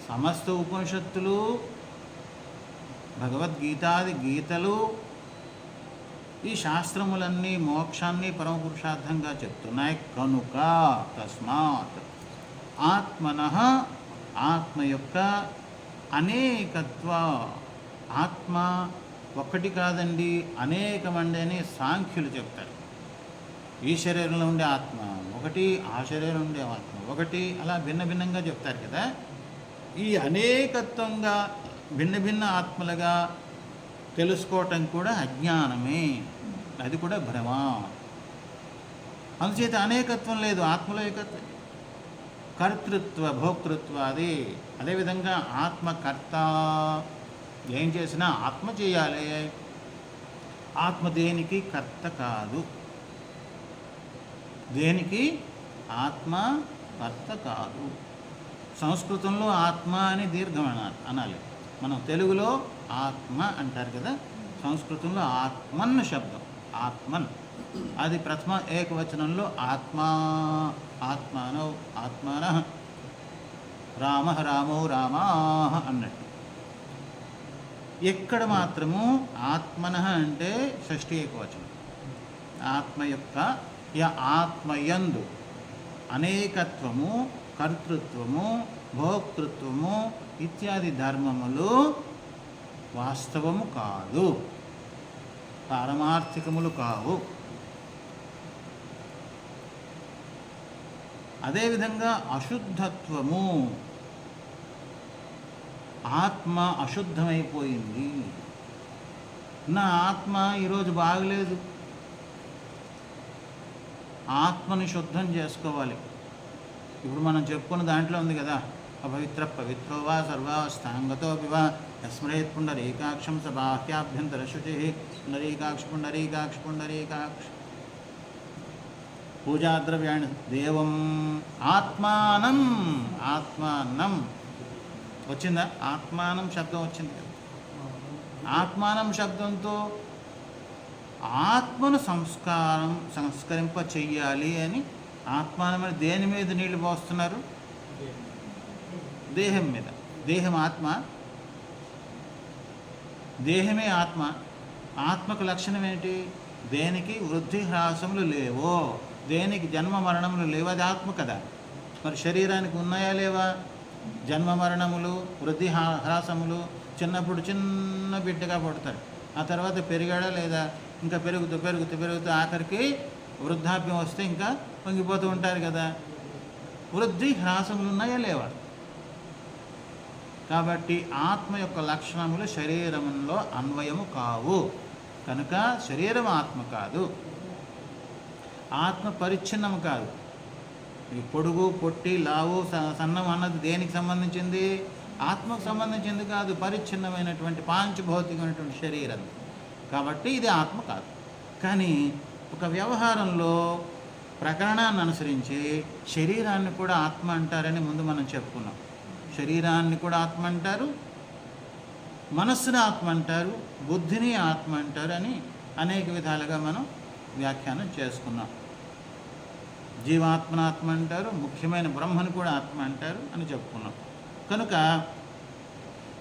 సమస్త ఉపనిషత్తులు, భగవద్గీతాది గీతలు, ఈ శాస్త్రములన్నీ మోక్షాన్ని పరమపురుషార్థంగా చెప్తున్నాయి. కనుక తస్మాత్ ఆత్మనః ఆత్మ యొక్క అనేకత్వ, ఆత్మ ఒక్కటి కాదండి అనేకమండి అని సాంఖ్యులు చెప్తారు. ఈ శరీరంలో ఉండే ఆత్మ ఒకటి, ఆ శరీరంలో ఉండే ఆత్మ ఒకటి, అలా భిన్న భిన్నంగా చెప్తారు కదా. ఈ అనేకత్వంగా భిన్న భిన్న ఆత్మలుగా తెలుసుకోవటం కూడా అజ్ఞానమే, అది కూడా భ్రమ. అందుచేత అనేకత్వం లేదు, ఆత్మలో ఏకత్వం. కర్తృత్వ భోక్తృత్వ అదేవిధంగా ఆత్మకర్త, ఏం చేసినా ఆత్మ చేయాలి, ఆత్మ దేనికి కర్త కాదు, దేనికి ఆత్మ కర్త కాదు. సంస్కృతంలో ఆత్మ అని దీర్ఘం అనాలి, మనం తెలుగులో ఆత్మ అంటారు కదా, సంస్కృతంలో ఆత్మన్ శబ్దం, ఆత్మన్. అది ప్రథమ ఏకవచనంలో ఆత్మా, ఆత్మానో ఆత్మాన, రామ రామో రామా అన్నట్టు. ఎక్కడ మాత్రము ఆత్మన అంటే షష్ఠీ ఏకవచనం. ఆత్మ యొక్క ఆత్మయందు అనేకత్వము, కర్తృత్వము, భోక్తృత్వము ఇత్యాది ధర్మములు వాస్తవము కాదు, పారమార్థికములు కావు. అదేవిధంగా అశుద్ధత్వము, ఆత్మ అశుద్ధమైపోయింది, నా ఆత్మ ఈరోజు బాగలేదు, ఆత్మని శుద్ధం చేసుకోవాలి. ఇప్పుడు మనం చెప్పుకున్న దాంట్లో ఉంది కదా, అపవిత్ర పవిత్రో వా సర్వాస్థాంగతో వివా యస్మరేత్ పుండరీకాక్షం స బాహ్యాభ్యంతర శుచి పుండరీకాక్ష పుండరీకాక్ష పుండరీకాక్ష. పూజాద్రవ్యాన్ని దేవం ఆత్మానం. ఆత్మానం వచ్చిందా? ఆత్మానం శబ్దం వచ్చింది కదా. ఆత్మానం శబ్దంతో ఆత్మను సంస్కరింప చెయ్యాలి అని. ఆత్మానం అని దేని మీద నీళ్లు పోస్తున్నారు? దేహం మీద. దేహం ఆత్మ, దేహమే ఆత్మ. ఆత్మకు లక్షణం ఏంటి? దేనికి వృద్ధి హ్రాసములు లేవో, దేనికి జన్మ మరణములు లేవు, అది ఆత్మ కదా. మరి శరీరానికి ఉన్నాయా లేవా? జన్మ మరణములు, వృద్ధి హ్రాసములు. చిన్నప్పుడు చిన్న బిడ్డగా పుడతారు, ఆ తర్వాత పెరిగాడా లేదా? ఇంకా పెరుగుతూ పెరుగుతూ పెరుగుతూ ఆఖరికి వృద్ధాప్యం వస్తే ఇంకా పొంగిపోతూ ఉంటారు కదా. వృద్ధి హ్రాసములు ఉన్నాయా లేవా? కాబట్టి ఆత్మ యొక్క లక్షణములు శరీరంలో అన్వయము కావు. కనుక శరీరం ఆత్మ కాదు, ఆత్మ పరిచ్ఛిన్నము కాదు. ఈ పొడుగు, పొట్టి, లావు, సన్నం అన్నది దేనికి సంబంధించింది? ఆత్మకు సంబంధించింది కాదు, పరిచ్ఛిన్నమైనటువంటి పాంచభౌతికమైనటువంటి శరీరం. కాబట్టి ఇది ఆత్మ కాదు. కానీ ఒక వ్యవహారంలో ప్రకరణాన్ని అనుసరించి శరీరాన్ని కూడా ఆత్మ అంటారని ముందు మనం చెప్పుకున్నాం. శరీరాన్ని కూడా ఆత్మ అంటారు, మనస్సుని ఆత్మ అంటారు, బుద్ధిని ఆత్మ అంటారు అని అనేక విధాలుగా మనం వ్యాఖ్యానం చేసుకున్నాం. జీవాత్మను ఆత్మ అంటారు, ముఖ్యమైన బ్రహ్మను కూడా ఆత్మ అంటారు అని చెప్పుకున్నాం. కనుక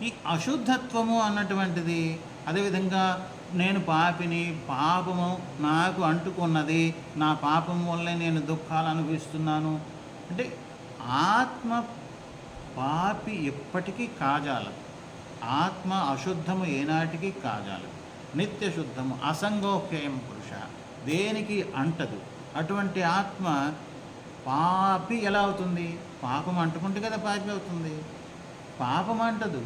ఈ అశుద్ధత్వము అన్నటువంటిది, అదేవిధంగా నేను పాపిని, పాపము నాకు అంటుకున్నది, నా పాపం వల్లే నేను దుఃఖాలు అనుభవిస్తున్నాను అంటే ఆత్మ పాపి ఎప్పటికీ కాజాలదు. ఆత్మ అశుద్ధము ఏనాటికి కాజాలదు. నిత్య శుద్ధము, అసంగోహ్యం పురుష, దేనికి అంటదు. అటువంటి ఆత్మ పాపి ఎలా అవుతుంది? పాపం అంటుకుంటే కదా పాపి అవుతుంది. పాపం అంటదు.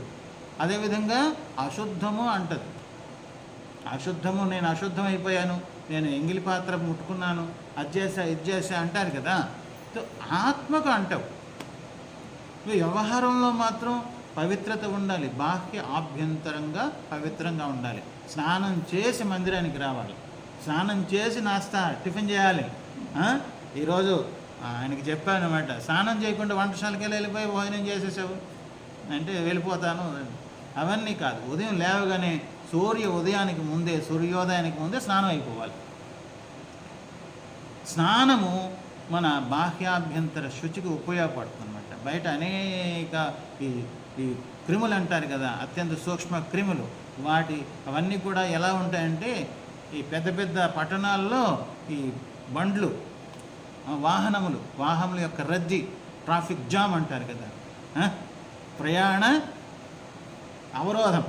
అదేవిధంగా అశుద్ధము అంటదు. అశుద్ధము, నేను అశుద్ధం అయిపోయాను, నేను ఎంగిలి పాత్ర ముట్టుకున్నాను, అది చేసా ఇది చేసా అంటారు కదా. ఆత్మకు అంటవు. వ్యవహారంలో మాత్రం పవిత్రత ఉండాలి. బాహ్య ఆభ్యంతరంగా పవిత్రంగా ఉండాలి. స్నానం చేసి మందిరానికి రావాలి, స్నానం చేసి నాస్తా టిఫిన్ చేయాలి. ఈరోజు ఆయనకి చెప్పాను అన్నమాట, స్నానం చేయకుండా వంటశాలకి వెళ్ళిపోయి భోజనం చేసేసావు అంటే వెళ్ళిపోతాను, అవన్నీ కాదు. ఉదయం లేవగానే ఉదయానికి ముందే, సూర్యోదయానికి ముందే స్నానం అయిపోవాలి. స్నానము మన బాహ్యాభ్యంతర శుచికి ఉపయోగపడుతుంది అన్నమాట. బయట అనేక ఈ క్రిములు అంటారు కదా, అత్యంత సూక్ష్మ క్రిములు, అవన్నీ కూడా ఎలా ఉంటాయంటే, ఈ పెద్ద పెద్ద పట్టణాల్లో ఈ బండ్లు, వాహనముల యొక్క రద్దీ, ట్రాఫిక్ జామ్ అంటారు కదా, ప్రయాణ అవరోధం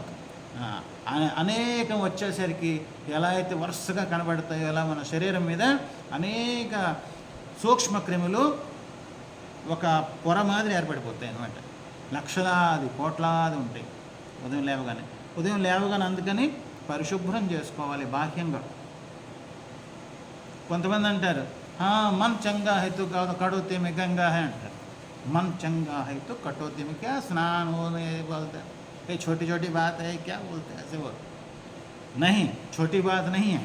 అనేకం వచ్చేసరికి ఎలా అయితే వరుసగా కనబడతాయో అలా మన శరీరం మీద అనేక సూక్ష్మ క్రిములు ఒక పొర మాదిరి ఏర్పడిపోతాయి అన్నమాట. లక్షలాది కోట్లాది ఉంటాయి ఉదయం లేవగానే. అందుకని పరిశుభ్రం చేసుకోవాలి బాహ్యంగా. కొంతమంది అంటారు మన్ చంగా హై తో కటోతి మే గంగా హై అంటారు. मन चंगा है तो कटौती में क्या स्नान होने बोलते हैं, ये छोटी छोटी बात है क्या बोलते हैं, ऐसे बोल नहीं, छोटी बात नहीं है.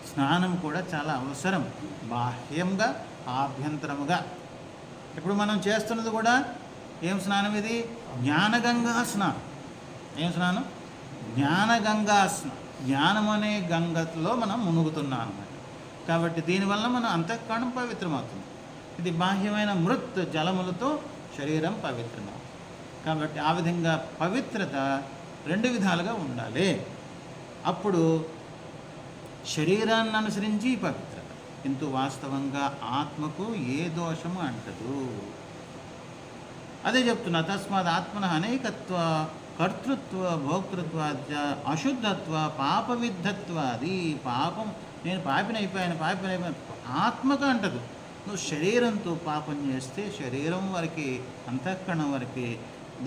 స్నానం కూడా చాలా అవసరం, బాహ్యంగా ఆభ్యంతరముగా. ఇప్పుడు మనం చేస్తున్నది కూడా ఏం స్నానం? ఇది జ్ఞానగంగా స్నానం. ఏం స్నానం? జ్ఞానగంగా స్నానం. జ్ఞానం అనే గంగలో మనం మునుగుతున్నాం అన్నమాట. కాబట్టి దీనివల్ల మన అంతఃకరణం పవిత్రమవుతుంది. ఇది బాహ్యమైన మృత్ జలములతో శరీరం పవిత్రమవుతుంది. కాబట్టి ఆ విధంగా పవిత్రత రెండు విధాలుగా ఉండాలి. అప్పుడు శరీరాన్ని అనుసరించి పవిత్రత. కింటు వాస్తవంగా ఆత్మకు ఏ దోషము అంటదు. అదే చెప్తున్నా, తస్మాత్ ఆత్మన అనేకత్వ, కర్తృత్వ, భోక్తృత్వాది, అశుద్ధత్వ, పాపవిద్ధత్వాది. పాపం, నేను పాపినైపోయాను ఆత్మకు అంటదు. నువ్వు శరీరంతో పాపం చేస్తే శరీరం వరకు, అంతఃకరణం వరకు,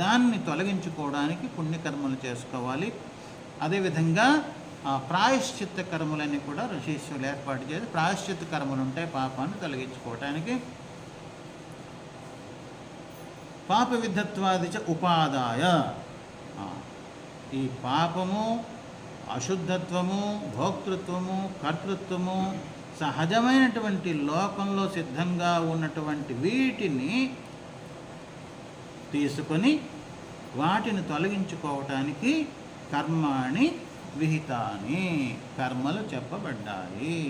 దాన్ని తొలగించుకోవడానికి పుణ్యకర్మలు చేసుకోవాలి. అదేవిధంగా ప్రాయశ్చిత్త కర్మలన్నీ కూడా ఋషీశ్వరులు ఏర్పాటు చేసి, ప్రాయశ్చిత్త కర్మలు ఉంటాయి పాపాన్ని తొలగించుకోవటానికి. పాప విద్ధత్వాది చ ఉపాదాయ. ఈ పాపము, అశుద్ధత్వము, భోక్తృత్వము, కర్తృత్వము, సహజమైనటువంటి లోకంలో సిద్ధంగా ఉన్నటువంటి వీటిని తీసుకొని వాటిని తొలగించుకోవటానికి కర్మాణి విహితాని, కర్మలు చెప్పబడ్డాయి.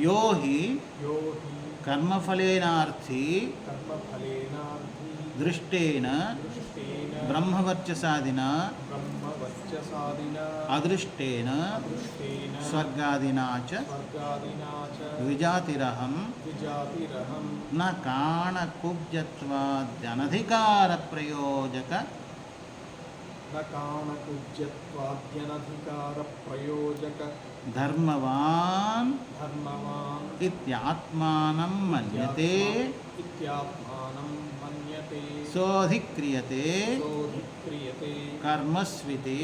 యోహి కర్మఫలేనార్థీ దృష్టేన బ్రహ్మవర్చసాదిన అదృష్టేన స్వర్గాదినా చ విజాతిరహం న కాణకుబ్జత్వాద్యనధికార ప్రయోజక ధర్మవాన్ ఇత్యాత్మానం మన్యతే సోధిక్రియతే కర్మస్వితి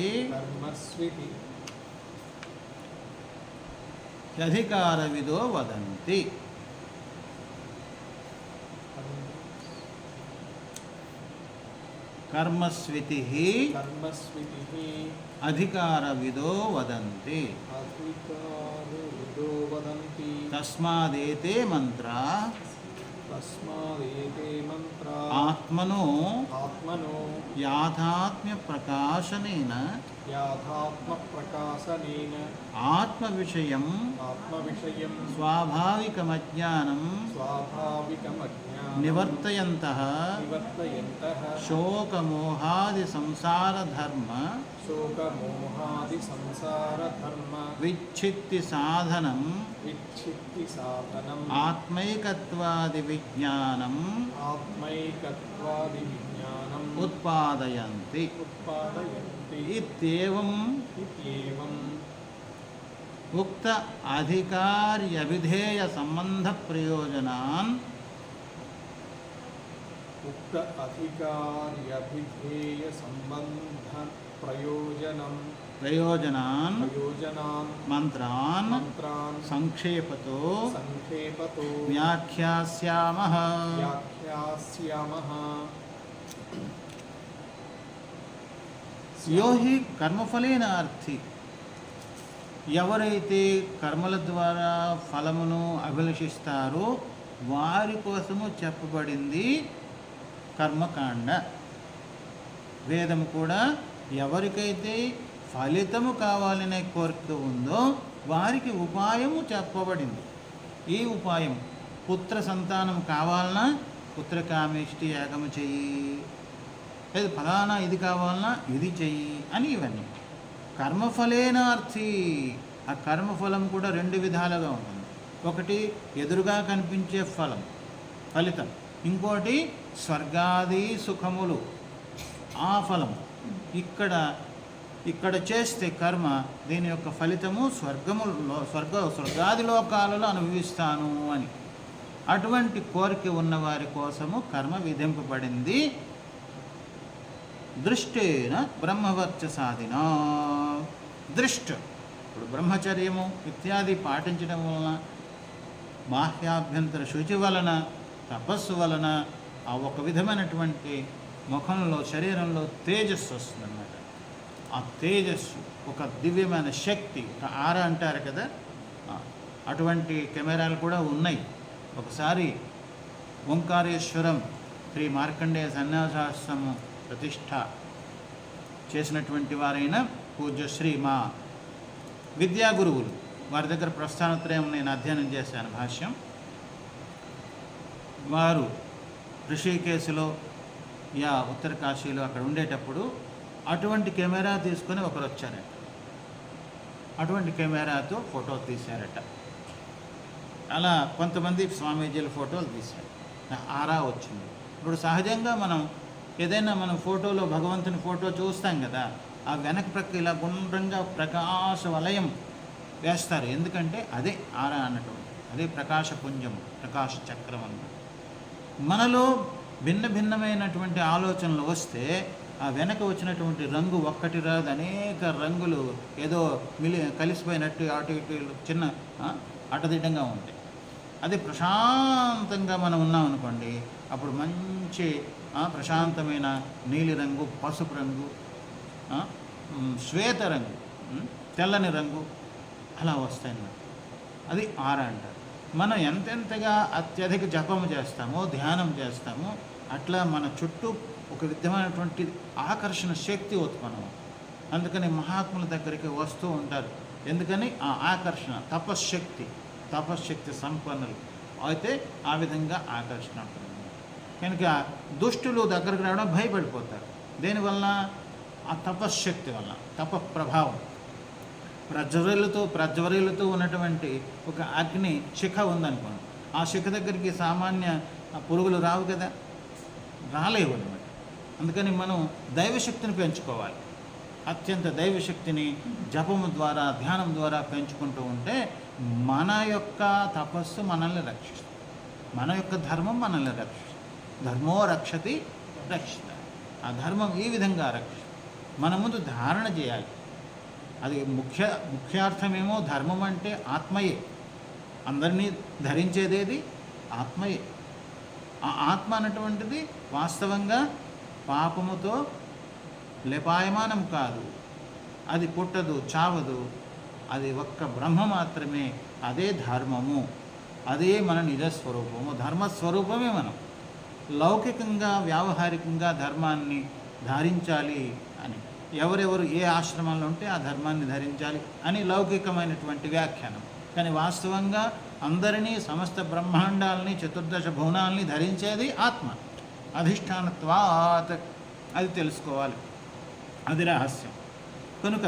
అధికారవిదో వదంతి. కర్మస్వితి అధికారవిదో వదంతి. తస్మాదేతే మంత్రా ఆత్మనో యాథాత్మ్య ప్రకాశనేన ఆత్మవిషయం స్వాభావికమజ్ఞానం నివర్తయంతః శోకమోహాది సంసారధర్మ విచ్ఛిత్తి సాధనం ఆత్మైకత్వాది విజ్ఞానం ఉత్పాదయంతి. ఇత్యేవం ఉక్త అధికార్యవిధేయ సంబంధ ప్రయోజనాన్ ప్రయోజనాన్ మంత్రాన్ సంక్షేపతో వ్యాఖ్యాస్యామః. యోహి కర్మఫలేనార్థి, ఎవరైతే కర్మల ద్వారా ఫలమును అభిలషిస్తారో వారి కోసము చెప్పబడింది కర్మకాండ. వేదము కూడా ఎవరికైతే ఫలితము కావాలనే కోరిక ఉందో వారికి ఉపాయము చెప్పబడింది. ఈ ఉపాయం పుత్ర సంతానం కావాలన్నా పుత్రకామేష్టి యాగము చెయ్యి, లేదు ఫలానా ఇది కావాలన్నా ఇది చెయ్యి అని. ఇవన్నీ కర్మఫలేనార్థి. ఆ కర్మఫలం కూడా రెండు విధాలుగా ఉంటుంది. ఒకటి ఎదురుగా కనిపించే ఫలితం, ఇంకోటి స్వర్గాది సుఖములు ఆ ఫలం. ఇక్కడ చేస్తే కర్మ దీని యొక్క ఫలితము స్వర్గాది లోకాలలో అనుభవిస్తాను అని. అటువంటి కోరిక ఉన్నవారి కోసము కర్మ విధింపబడింది. దృష్టేన బ్రహ్మవర్చసాదిన, ఇప్పుడు బ్రహ్మచర్యము ఇత్యాది పాటించడం వలన, బాహ్యాభ్యంతర శుచి వలన, తపస్సు వలన ఆ ఒక విధమైనటువంటి ముఖంలో శరీరంలో తేజస్సు వస్తుందన్నమాట. ఆ తేజస్సు ఒక దివ్యమైన శక్తి, ఒక ఆర అంటారు కదా, అటువంటి కెమెరాలు కూడా ఉన్నాయి. ఒకసారి ఓంకారేశ్వరం శ్రీ మార్కండేయ సన్యాసాశ్రమం ప్రతిష్ట చేసినటువంటి వారైన పూజ్యశ్రీ మా విద్యాగురువులు వారి దగ్గర ప్రస్థానత్రయం నేను అధ్యయనం చేశాను, భాష్యం. వారు ఋషికేశులో ఉత్తరకాశీలో అక్కడ ఉండేటప్పుడు అటువంటి కెమెరా తీసుకొని ఒకరు వచ్చారట. అటువంటి కెమెరాతో ఫోటో తీశారట. అలా కొంతమంది స్వామీజీల ఫోటోలు తీశారు. ఆరా వచ్చింది. ఇప్పుడు సహజంగా మనం ఫోటోలో భగవంతుని ఫోటో చూస్తాం కదా, ఆ వెనక ప్రక్క ఇలా గుండ్రంగా ప్రకాశ వలయం వేస్తారు. ఎందుకంటే అదే ఆరా అన్నటువంటి, అదే ప్రకాశపుంజం, ప్రకాశ చక్రం అన్నమాట. మనలో భిన్నమైనటువంటి ఆలోచనలు వస్తే ఆ వెనక వచ్చినటువంటి రంగు ఒక్కటి రాదు, అనేక రంగులు ఏదో కలిసిపోయినట్టు అటు ఇటు చిన్న అటదిడ్డంగా ఉంటాయి. అదే ప్రశాంతంగా మనం ఉన్నాం అనుకోండి, అప్పుడు మంచి ప్రశాంతమైన నీలిరంగు, పసుపు రంగు, శ్వేత రంగు, తెల్లని రంగు అలా వస్తాయన్నమాట. అది ఆరా అంటారు. మనం ఎంతెంతగా అత్యధిక జపం చేస్తామో, ధ్యానం చేస్తామో, అట్లా మన చుట్టూ ఒక విధమైనటువంటి ఆకర్షణ శక్తి ఉత్పన్నం. అందుకని మహాత్ముల దగ్గరికి వస్తూ ఉంటారు. ఎందుకని ఆ ఆకర్షణ, తపశ్శక్తి సంపన్నులు అయితే ఆ విధంగా ఆకర్షణ ఉంటుంది. కనుక దుష్టులు దగ్గరకు రావడం భయపడిపోతారు. దేనివల్ల? ఆ తపశ్శక్తి వల్ల, తప ప్రభావం. ప్రజ్వరిల్లుతూ ఉన్నటువంటి ఒక అగ్ని శిఖ ఉందనుకోండి, ఆ శిఖ దగ్గరికి సామాన్య పురుగులు రావు కదా, రాలేవు అనమాట. అందుకని మనం దైవశక్తిని పెంచుకోవాలి. అత్యంత దైవశక్తిని జపము ద్వారా, ధ్యానం ద్వారా పెంచుకుంటూ ఉంటే మన యొక్క తపస్సు మనల్ని రక్షిస్తుంది, మన యొక్క ధర్మం మనల్ని రక్షిస్తుంది. ధర్మో రక్షతి రక్షిత. ఆ ధర్మం ఈ విధంగా రక్షిస్తుంది. మన ముందు ధారణ చేయాలి. అది ముఖ్యార్థమేమో ధర్మం అంటే ఆత్మయే. అందరినీ ధరించేదేది ఆత్మయే. ఆ ఆత్మ అన్నటువంటిది వాస్తవంగా పాపముతో లేపాయమానం కాదు, అది పుట్టదు, చావదు, అది ఒక్క బ్రహ్మ మాత్రమే. అదే ధర్మము, అదే మన నిజస్వరూపము, ధర్మస్వరూపమే మనం. లౌకికంగా వ్యావహారికంగా ధర్మాన్ని ధారించాలి అని, ఎవరెవరు ఏ ఆశ్రమంలో ఉంటే ఆ ధర్మాన్ని ధరించాలి అని లౌకికమైనటువంటి వ్యాఖ్యానం. కానీ వాస్తవంగా అందరినీ, సమస్త బ్రహ్మాండాలని, చతుర్దశ భువనాల్ని ధరించేది ఆత్మ. అధిష్టానత్వాత్, అది తెలుసుకోవాలి, అది రహస్యం. కనుక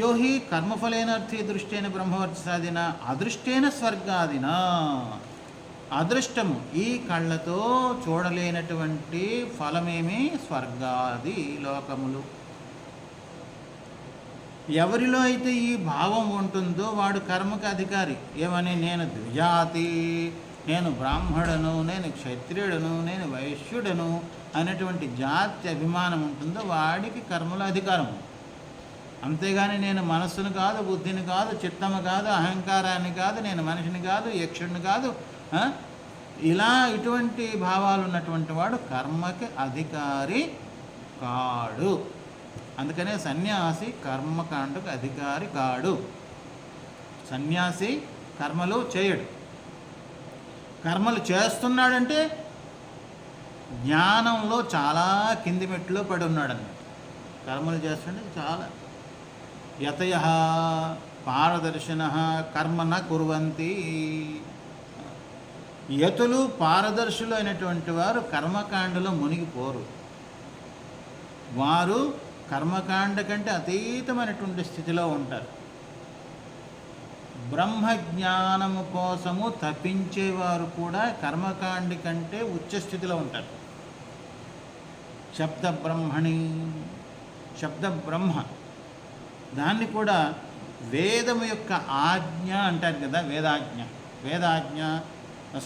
యోహి కర్మఫలేనర్థి దృష్టేన బ్రహ్మవర్చసాదిన అదృష్టేన స్వర్గాదిన. అదృష్టము, ఈ కళ్ళతో చూడలేనటువంటి ఫలమేమి? స్వర్గాది లోకములు. ఎవరిలో అయితే ఈ భావం ఉంటుందో వాడు కర్మకు అధికారి. ఏమని? నేను ద్విజాతి, నేను బ్రాహ్మణుడను, నేను క్షత్రియుడను, నేను వైశ్యుడను అనేటువంటి జాతి అభిమానం ఉంటుందో వాడికి కర్మలో అధికారం. అంతేగాని నేను మనస్సును కాదు, బుద్ధిని కాదు, చిత్తము కాదు, అహంకారాన్ని కాదు, నేను మనిషిని కాదు, యక్షుడిని కాదు, ఇలా ఇటువంటి భావాలు ఉన్నటువంటి వాడు కర్మకి అధికారి కాడు. అందుకనే సన్యాసి కర్మకాండకు అధికారి కాడు. సన్యాసి కర్మలు చేయడు. కర్మలు చేస్తున్నాడంటే జ్ఞానంలో చాలా కింది మెట్టులో పడి ఉన్నాడన్నమాట. కర్మలు చేస్తుంటే చాలా యతయ పారదర్శన కర్మన కుర్వంతి. యతులు, పారదర్శులు అయినటువంటి వారు కర్మకాండలో మునిగిపోరు. వారు కర్మకాండ కంటే అతీతమైనటువంటి స్థితిలో ఉంటారు. బ్రహ్మజ్ఞానము కోసము తప్పించేవారు కూడా కర్మకాండ కంటే ఉచ్చ స్థితిలో ఉంటారు. శబ్దబ్రహ్మణి, శబ్దబ్రహ్మ, దాన్ని కూడా వేదము యొక్క ఆజ్ఞ అంటారు కదా, వేదాజ్ఞ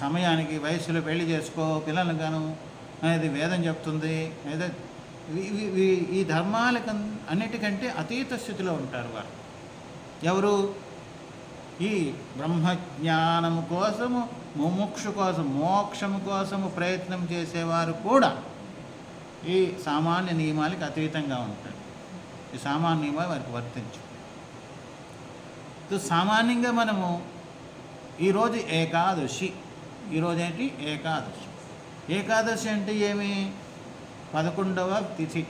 సమయానికి వయసులో పెళ్లి చేసుకో పిల్లలను గాను అనేది వేదం చెప్తుంది. ఈ ధర్మాలకు అన్నిటికంటే అతీత స్థితిలో ఉంటారు వారు. ఎవరు? ఈ బ్రహ్మజ్ఞానము కోసము, ముముక్షు కోసం, మోక్షము కోసము ప్రయత్నం చేసేవారు కూడా ఈ సామాన్య నియమాలకు అతీతంగా ఉంటారు. ఈ సామాన్య నియమాలు వారికి వర్తించు. సామాన్యంగా మనము ఈరోజు ఏకాదశి, ఈరోజు ఏంటి? ఏకాదశి. ఏకాదశి అంటే ఏమి? 11వ తిథి.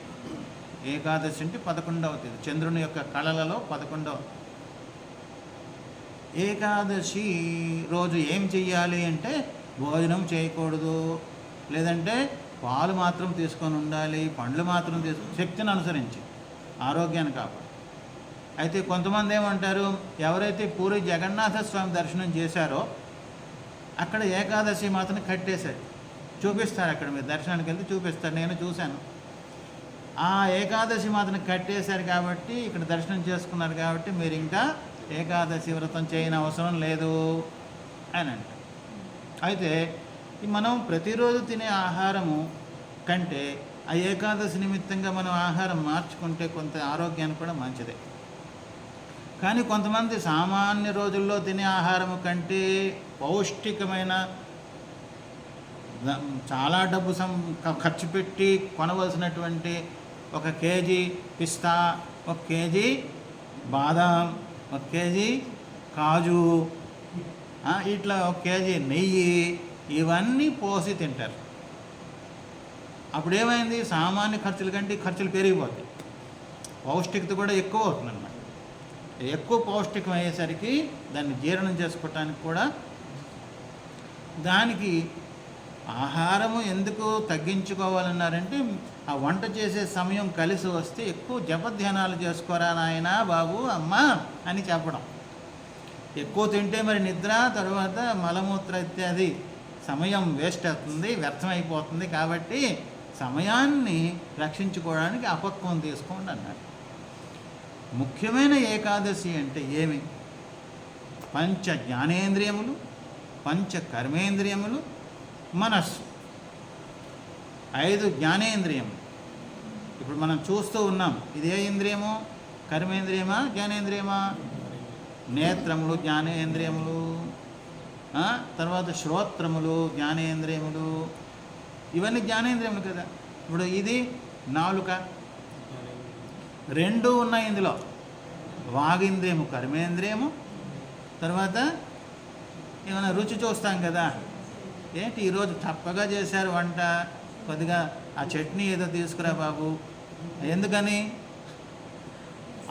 ఏకాదశి అంటే 11వ తిథి, చంద్రుని యొక్క కళలలో 11వ. ఏకాదశి రోజు ఏం చెయ్యాలి అంటే భోజనం చేయకూడదు, లేదంటే పాలు మాత్రం తీసుకొని ఉండాలి, పండ్లు మాత్రం శక్తిని అనుసరించి ఆరోగ్యాన్ని కాపాడు. అయితే కొంతమంది ఏమంటారు, ఎవరైతే పూరి జగన్నాథ స్వామి దర్శనం చేశారో అక్కడ ఏకాదశి మాత్రం కట్టేశారు, చూపిస్తారు. అక్కడ మీరు దర్శనానికి వెళ్తే చూపిస్తారు, నేను చూశాను. ఆ ఏకాదశి మాత్రం కట్టేశారు కాబట్టి, ఇక్కడ దర్శనం చేసుకున్నారు కాబట్టి మీరు ఇంకా ఏకాదశి వ్రతం చేయని అవసరం లేదు అని అంటారు. అయితే మనం ప్రతిరోజు తినే ఆహారము కంటే ఆ ఏకాదశి నిమిత్తంగా మనం ఆహారం మార్చుకుంటే కొంత ఆరోగ్యానికి కూడా మంచిదే. కానీ కొంతమంది సామాన్య రోజుల్లో తినే ఆహారము కంటే పౌష్టికమైన చాలా డబ్బు ఖర్చు పెట్టి కొనవలసినటువంటి 1 కేజీ పిస్తా, 1 కేజీ బాదాం, 1 కేజీ కాజు, ఇట్లా 1 కేజీ నెయ్యి, ఇవన్నీ పోసి తింటారు. అప్పుడు ఏమైంది, సామాన్య ఖర్చుల కంటే ఖర్చులు పెరిగిపోతాయి, పౌష్టికత కూడా ఎక్కువ అవుతుందన్నమాట. ఎక్కువ పౌష్టికం అయ్యేసరికి దాన్ని జీర్ణం చేసుకోవటానికి కూడా, దానికి ఆహారము ఎందుకు తగ్గించుకోవాలన్నారంటే, ఆ వంట చేసే సమయం కలిసి వస్తే ఎక్కువ జపధ్యానాలు చేసుకోరా నాయనా బాబు అమ్మ అని చెప్పడం. ఎక్కువ తింటే మరి నిద్ర, తర్వాత మలమూత్ర ఇత్యాది సమయం వేస్ట్ అవుతుంది, వ్యర్థమైపోతుంది. కాబట్టి సమయాన్ని రక్షించుకోవడానికి అపక్వం తీసుకోండి అన్నారు. ముఖ్యమైన ఏకాదశి అంటే ఏమి? 5 జ్ఞానేంద్రియములు, 5 కర్మేంద్రియములు, మనస్సు, 5 జ్ఞానేంద్రియములు. ఇప్పుడు మనం చూస్తూ ఉన్నాం, ఇదే ఇంద్రియము కర్మేంద్రియమా జ్ఞానేంద్రియమా? నేత్రములు జ్ఞానేంద్రియములు, తర్వాత శ్రోత్రములు జ్ఞానేంద్రియములు, ఇవన్నీ జ్ఞానేంద్రియములు కదా. ఇప్పుడు ఇది నాలుక, 2 ఉన్నాయి ఇందులో. వాగింద్రియము కర్మేంద్రియము, తర్వాత ఏమైనా రుచి చూస్తాం కదా, ఏంటి ఈరోజు తప్పగా చేశారు వంట, కొద్దిగా ఆ చట్నీ ఏదో తీసుకురా బాబు, ఎందుకని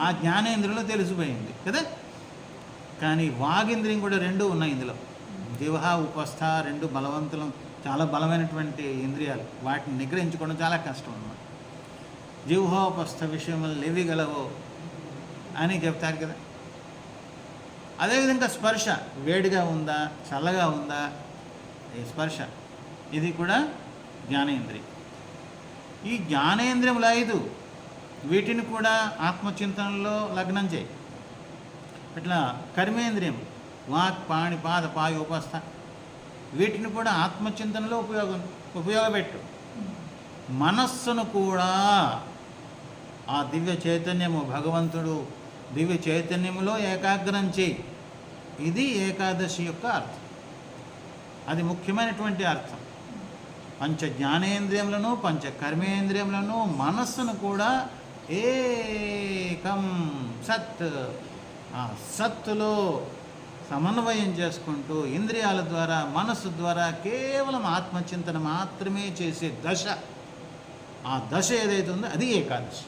ఆ జ్ఞానేంద్రియంలో తెలిసిపోయింది కదా. కానీ వాగింద్రియం కూడా 2 ఉన్నాయి ఇందులో. జిహ్వ ఉపస్థ 2 బలవంతులం, చాలా బలమైనటువంటి ఇంద్రియాలు. వాటిని నిగ్రహించుకోవడం చాలా కష్టం అన్నమాట. జిహ్వోపస్థ విషయములు లేవి గలవో అని చెప్తారు కదా. అదేవిధంగా స్పర్శ, వేడిగా ఉందా చల్లగా ఉందా, ఈ స్పర్శ, ఇది కూడా జ్ఞానేంద్రియం. ఈ జ్ఞానేంద్రియములు 5, వీటిని కూడా ఆత్మచింతనలో లగ్నం చేయి. ఇట్లా కర్మేంద్రియం వాక్ పాణి పాద పాయు ఉపస్థ, వీటిని కూడా ఆత్మచింతనలో ఉపయోగపెట్టు. మనస్సును కూడా ఆ దివ్య చైతన్యము, భగవంతుడు దివ్య చైతన్యములో ఏకాగ్రం చేయి. ఇది ఏకాదశి యొక్క అర్థం. అది ముఖ్యమైనటువంటి అర్థం. 5 జ్ఞానేంద్రియములను, 5 కర్మేంద్రియములను, మనస్సును కూడా ఏకం సత్, ఆ సత్తులో సమన్వయం చేసుకుంటూ ఇంద్రియాల ద్వారా, మనస్సు ద్వారా కేవలం ఆత్మచింతన మాత్రమే చేసే దశ, ఆ దశ ఏదైతే ఉందో అది ఏకాదశి.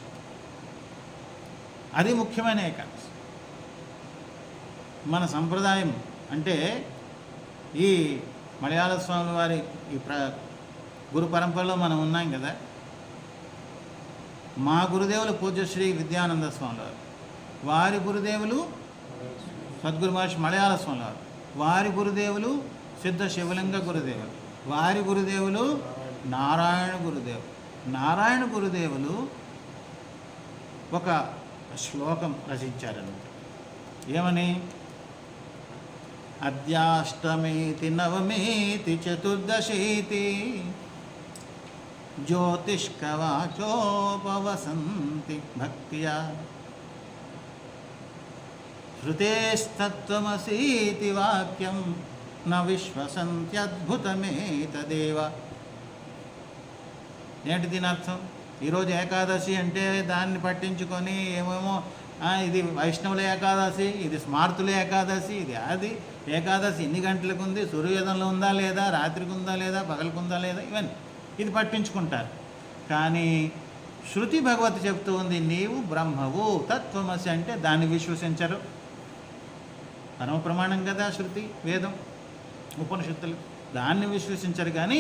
అది ముఖ్యమైన ఏకాదశి. మన సంప్రదాయం అంటే ఈ మలయాళ స్వాముల వారి ఈ గురు పరంపరలో మనం ఉన్నాం కదా. మా గురుదేవులు పూజ్యశ్రీ విద్యానంద స్వాముల వారు, వారి గురుదేవులు సద్గురు మహర్షి మలయాళ స్వాముల వారు, వారి గురుదేవులు సిద్ధ శివలింగ గురుదేవులు, వారి గురుదేవులు నారాయణ గురుదేవులు. నారాయణ గురుదేవులు ఒక శ్లోకం రచించారన్నమాట. ఏమని? అద్యాష్టమేతి నవమేతి చతుర్దశేతి జ్యోతిష్కవాచోపవసంతి భక్త్యా శృతేస్తత్వమసీతి వాక్యం న విశ్వసంత్యద్భుతమేతదేవ. ఏంటి దీని అర్థం? ఈరోజు ఏకాదశి అంటే దాన్ని పట్టించుకొని ఏమేమో ఇది వైష్ణవుల ఏకాదశి, ఇది స్మార్తుల ఏకాదశి, ఇది అది ఏకాదశి ఎన్ని గంటలకు ఉంది, సూర్యోదయంలో ఉందా లేదా, రాత్రికి ఉందా లేదా, పగలకుందా లేదా, ఇవన్నీ ఇది పట్టించుకుంటారు. కానీ శృతి భగవతి చెప్తూ ఉంది, నీవు బ్రహ్మవు తత్వమసి అంటే దాన్ని విశ్వసించరు. పరమ ప్రమాణం కదా శృతి, వేదం, ఉపనిషత్తులు, దాన్ని విశ్వసించరు. కానీ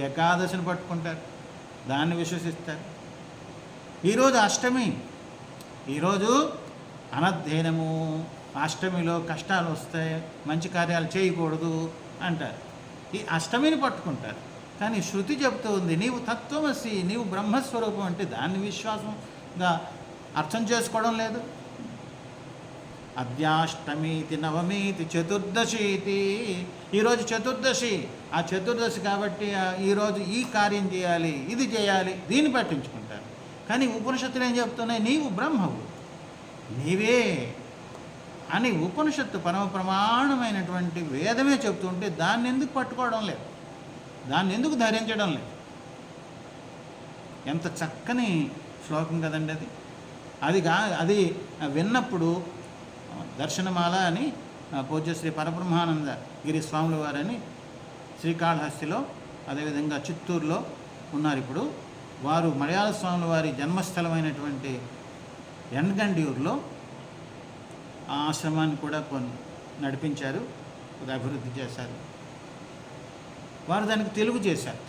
ఏకాదశిని పట్టుకుంటారు, దాన్ని విశ్వసిస్తారు. ఈరోజు అష్టమి, ఈరోజు అనధ్యయనము, అష్టమిలో కష్టాలు వస్తాయి, మంచి కార్యాలు చేయకూడదు అంటారు. ఈ అష్టమిని పట్టుకుంటారు. కానీ శృతి చెప్తూ ఉంది నీవు తత్వమసి, నీవు బ్రహ్మస్వరూపం అంటే దాన్ని విశ్వాసంగా అర్థం చేసుకోవడం లేదు. అద్యాష్టమీతి నవమీతి చతుర్దశీతి, ఈరోజు చతుర్దశి, ఆ చతుర్దశి కాబట్టి ఈరోజు ఈ కార్యం చేయాలి, ఇది చేయాలి, దీన్ని పట్టించుకుంటారు. కానీ ఉపనిషత్తులు ఏం చెప్తున్నాయి? నీవు బ్రహ్మవు, నీవే అని ఉపనిషత్తు పరమ ప్రమాణమైనటువంటి వేదమే చెప్తుంటే దాన్ని ఎందుకు పట్టుకోవడం లేదు? దాన్ని ఎందుకు ధరించడం లేదు? ఎంత చక్కని శ్లోకం కదండి అది. అది విన్నప్పుడు దర్శనమాల అని పూజ్య శ్రీ పరబ్రహ్మానంద గిరి స్వాముల వారని శ్రీకాళహస్తిలో, అదేవిధంగా చిత్తూరులో ఉన్నారు ఇప్పుడు. వారు మలయాళ స్వాముల వారి జన్మస్థలమైనటువంటి ఎన్గండ్యూరులో ఆ ఆశ్రమాన్ని కూడా నడిపించారు, అభివృద్ధి చేశారు. వారు దానికి తెలుగు చేశారు,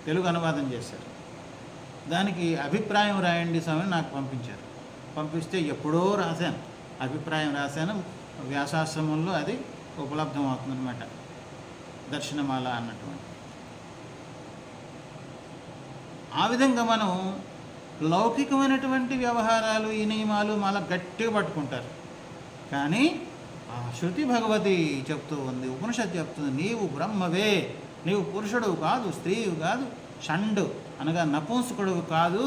తెలుగు అనువాదం చేశారు. దానికి అభిప్రాయం రాయండి స్వామి నాకు పంపించారు. పంపిస్తే ఎప్పుడో రాశాను, అభిప్రాయం రాశాను. వ్యాసాశ్రమంలో అది ఉపలబ్ధం అవుతుందన్నమాట, దర్శనమాల అన్నటువంటి. ఆ విధంగా మనం లౌకికమైనటువంటి వ్యవహారాలు, ఈ నియమాలు మళ్ళీ గట్టిగా పట్టుకుంటారు. కానీ ఆ శృతి భగవతి చెప్తూ ఉంది, ఉపనిషత్తు చెప్తుంది, నీవు బ్రహ్మవే, నీవు పురుషుడు కాదు, స్త్రీవు కాదు, షండు అనగా నపుంసకుడు కాదు,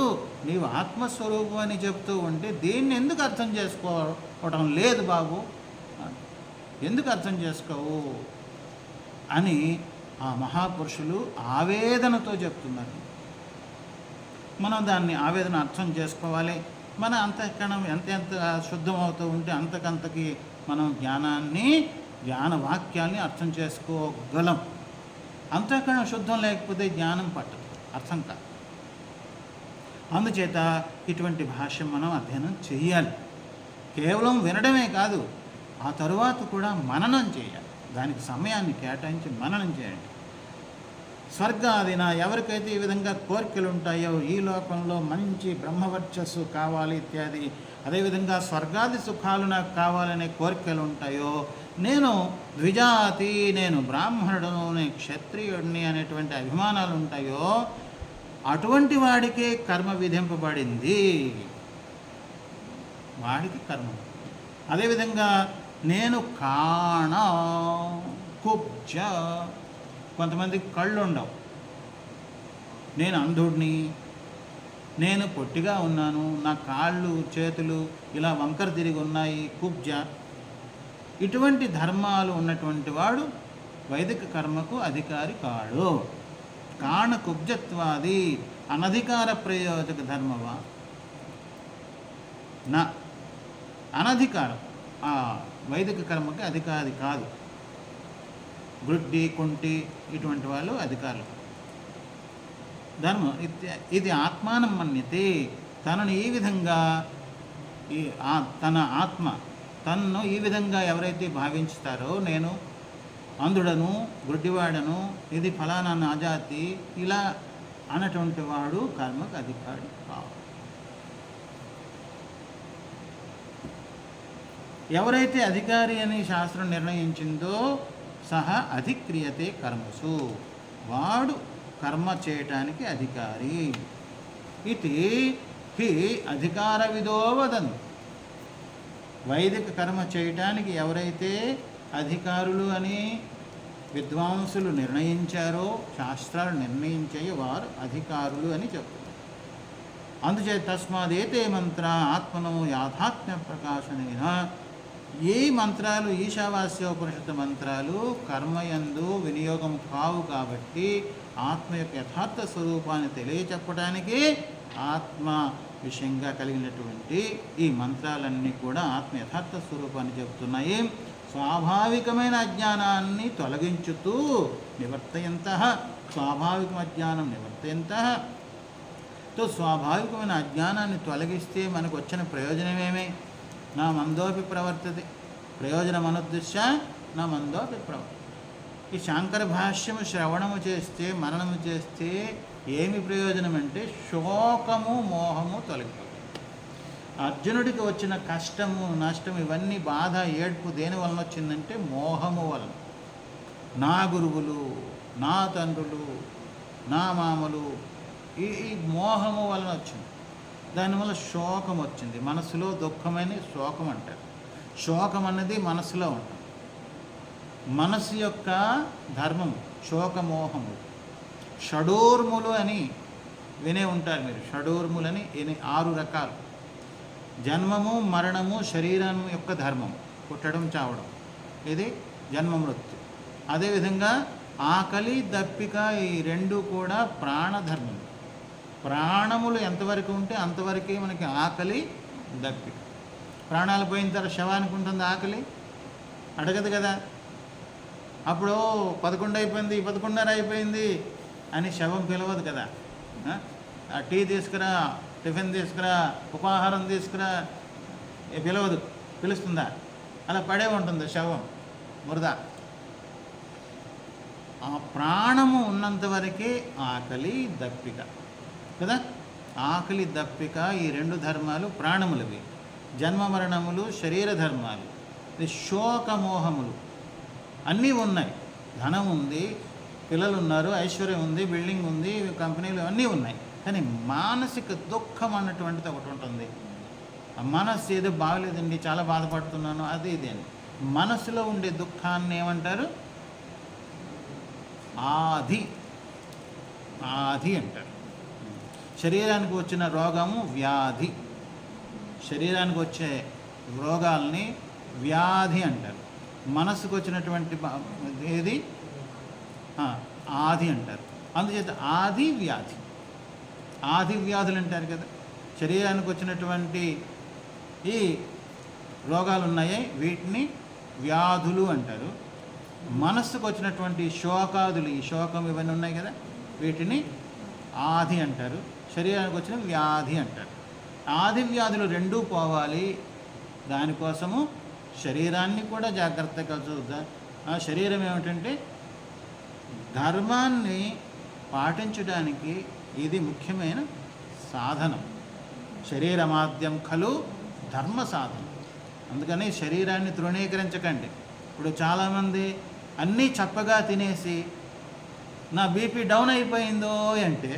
నీవు ఆత్మస్వరూపం అని చెప్తూ ఉంటే దీన్ని ఎందుకు అర్థం చేసుకోవటం లేదు బాబు, ఎందుకు అర్థం చేసుకోవు అని ఆ మహాపురుషులు ఆవేదనతో చెప్తున్నారు. మనం దాన్ని ఆవేదన అర్థం చేసుకోవాలి. మన అంతఃకరణం ఎంత శుద్ధం అవుతూ ఉంటే అంతకంతకి మనం జ్ఞాన వాక్యాల్ని అర్థం చేసుకోగలం. అంతఃకరణం శుద్ధం లేకపోతే జ్ఞానం పట్టదు, అర్థం కాదు. అందుచేత ఇటువంటి భాష్యం మనం అధ్యయనం చేయాలి. కేవలం వినడమే కాదు, ఆ తరువాత కూడా మననం చేయాలి. దానికి సమయాన్ని కేటాయించి మననం చేయండి. స్వర్గాదిన ఎవరికైతే ఈ విధంగా కోరికలు ఉంటాయో, ఈ లోకంలో మంచి బ్రహ్మవర్చస్సు కావాలి ఇత్యాది, అదేవిధంగా స్వర్గాది సుఖాలు నాకు కావాలనే కోరికలు ఉంటాయో, నేను ద్విజాతి, నేను బ్రాహ్మణుడును, నేను క్షత్రియుడిని అనేటువంటి అభిమానాలు ఉంటాయో, అటువంటి వాడికే కర్మ విధింపబడింది, వాడికి కర్మ. అదేవిధంగా నేను కాణ కుబ్జ, కొంతమందికి కళ్ళు ఉండవు, నేను అంధుడిని, నేను పొట్టిగా ఉన్నాను, నా కాళ్ళు చేతులు ఇలా వంకర తిరిగి ఉన్నాయి, కుబ్జ. ఇటువంటి ధర్మాలు ఉన్నటువంటి వాడు వైదిక కర్మకు అధికారి కాడు. కాణ కుబ్జత్వాది అనధికార ప్రయోజక ధర్మవా నా అనధికారం, ఆ వైదిక కర్మకి అధికారి కాదు. గుడ్డి, కుంటి ఇటువంటి వాళ్ళు అధికారులు. ధర్మం ఇది ఆత్మానం మన్యతే, తనను ఈ విధంగా తన ఆత్మ తన్ను ఈ విధంగా ఎవరైతే భావించుతారో, నేను అంధుడను, గుడ్డివాడను, ఇది ఫలానా నాజాతి, ఇలా అన్నటువంటి వాడు కర్మకు అధికారి కాదు. ఎవరైతే అధికారి అని శాస్త్రం నిర్ణయించిందో సహా అధిక్రియతే కర్మసు, వాడు కర్మ చేయటానికి అధికారి. ఇది హి అధికార విదో వదంతి. వైదిక కర్మ చేయటానికి ఎవరైతే అధికారులు అని విద్వాంసులు నిర్ణయించారో, శాస్త్రాలు నిర్ణయించాయో, వారు అధికారులు అని చెప్తారు. అందుచేత తస్మాదేతే మంత్ర ఆత్మనో యాథాత్మ్య ప్రకాశనేన, ఈ మంత్రాలు ఈశావాస్యోపనిషత్తు మంత్రాలు కర్మయందు వినియోగం కావు కాబట్టి ఆత్మ యొక్క యథార్థ స్వరూపాన్ని తెలియచెప్పడానికి ఆత్మ విషయంగా కలిగినటువంటి ఈ మంత్రాలన్నీ కూడా ఆత్మ యథార్థ స్వరూపాన్ని చెబుతున్నాయి. స్వాభావికమైన అజ్ఞానాన్ని తొలగించుతూ నివర్తయంత, స్వాభావిక అజ్ఞానం నివర్తయంత. స్వాభావికమైన అజ్ఞానాన్ని తొలగిస్తే మనకు వచ్చిన ప్రయోజనమేమే? నా మందోపి ప్రవర్తతే ప్రయోజనమనుద్దిశ్య నా మందోపి ప్రవర్తతే. ఈ శాంకర భాష్యము శ్రవణము చేస్తే, మననము చేస్తే ఏమి ప్రయోజనం అంటే శోకము మోహము తొలగిపోతుంది. అర్జునుడికి వచ్చిన కష్టము, నష్టము, ఇవన్నీ బాధ, ఏడ్పు దేని వలన వచ్చిందంటే మోహము వలన. నా గురువులు, నా తండ్రులు, నా మామలు, ఈ మోహము వలన వచ్చింది. దానివల్ల శోకం వచ్చింది. మనసులో దుఃఖమైన శోకం అంటారు. శోకం అన్నది మనసులో ఉంటుంది. మనసు యొక్క ధర్మము శోకమోహము. షడోర్ములు అని వినే ఉంటారు మీరు. షడోర్ములని 6 రకాలు. జన్మము, మరణము, శరీరం యొక్క ధర్మం, పుట్టడం, చావడం, ఇది జన్మ మృత్యు. అదేవిధంగా ఆకలి దప్పిక ఈ రెండు కూడా ప్రాణధర్మం. ప్రాణములు ఎంతవరకు ఉంటే అంతవరకే మనకి ఆకలి దప్పిక. ప్రాణాలు పోయిన తర్వాత శవానికి ఉంటుంది ఆకలి? అడగదు కదా. అప్పుడు 11 అయిపోయింది, 11:30 అయిపోయింది అని శవం పిలవదు కదా. ఆ టీ తీసుకురా, టిఫిన్ తీసుకురా, ఉపాహారం తీసుకురా పిలవదు. పిలుస్తుందా? అలా పడే ఉంటుంది శవం, మురద. ఆ ప్రాణము ఉన్నంత వరకే ఆకలి దప్పిక కదా. ఆకలి దప్పిక ఈ రెండు ధర్మాలు ప్రాణములవి. జన్మ మరణములు శరీర ధర్మాలు. ఇది శోకమోహములు అన్నీ ఉన్నాయి. ధనం ఉంది, పిల్లలు ఉన్నారు, ఐశ్వర్యం ఉంది, బిల్డింగ్ ఉంది, కంపెనీలు అన్నీ ఉన్నాయి. కానీ మానసిక దుఃఖం అన్నటువంటిది ఒకటి ఉంటుంది. ఆ మనస్సు ఏదో బాగలేదండి, చాలా బాధపడుతున్నాను, అది ఇది అని. మనసులో ఉండే దుఃఖాన్ని ఏమంటారు? ఆది. ఆది అంటారు. శరీరానికి వచ్చిన రోగము వ్యాధి. శరీరానికి వచ్చే రోగాల్ని వ్యాధి అంటారు. మనసుకు వచ్చినటువంటి ఏది ఆది అంటారు. అందుచేత ఆది వ్యాధి. ఆది వ్యాధులు అంటారు కదా. శరీరానికి వచ్చినటువంటి ఈ రోగాలు ఉన్నాయే వీటిని వ్యాధులు అంటారు. మనస్సుకు వచ్చినటువంటి శోకాదులు, ఈ శోకం ఇవన్నీ ఉన్నాయి కదా, వీటిని ఆది అంటారు. శరీరానికి వచ్చిన వ్యాధి అంటారు. ఆది వ్యాధులు రెండూ పోవాలి. దానికోసము శరీరాన్ని కూడా జాగ్రత్తగా చూద్దాం. ఆ శరీరం ఏమిటంటే ధర్మాన్ని పాటించడానికి ఇది ముఖ్యమైన సాధనం. శరీరమాద్యం ఖలు ధర్మ సాధనం. అందుకని శరీరాన్ని తృణీకరించకండి. ఇప్పుడు చాలామంది అన్నీ చప్పగా తినేసి నా బీపీ డౌన్ అయిపోయిందో అంటే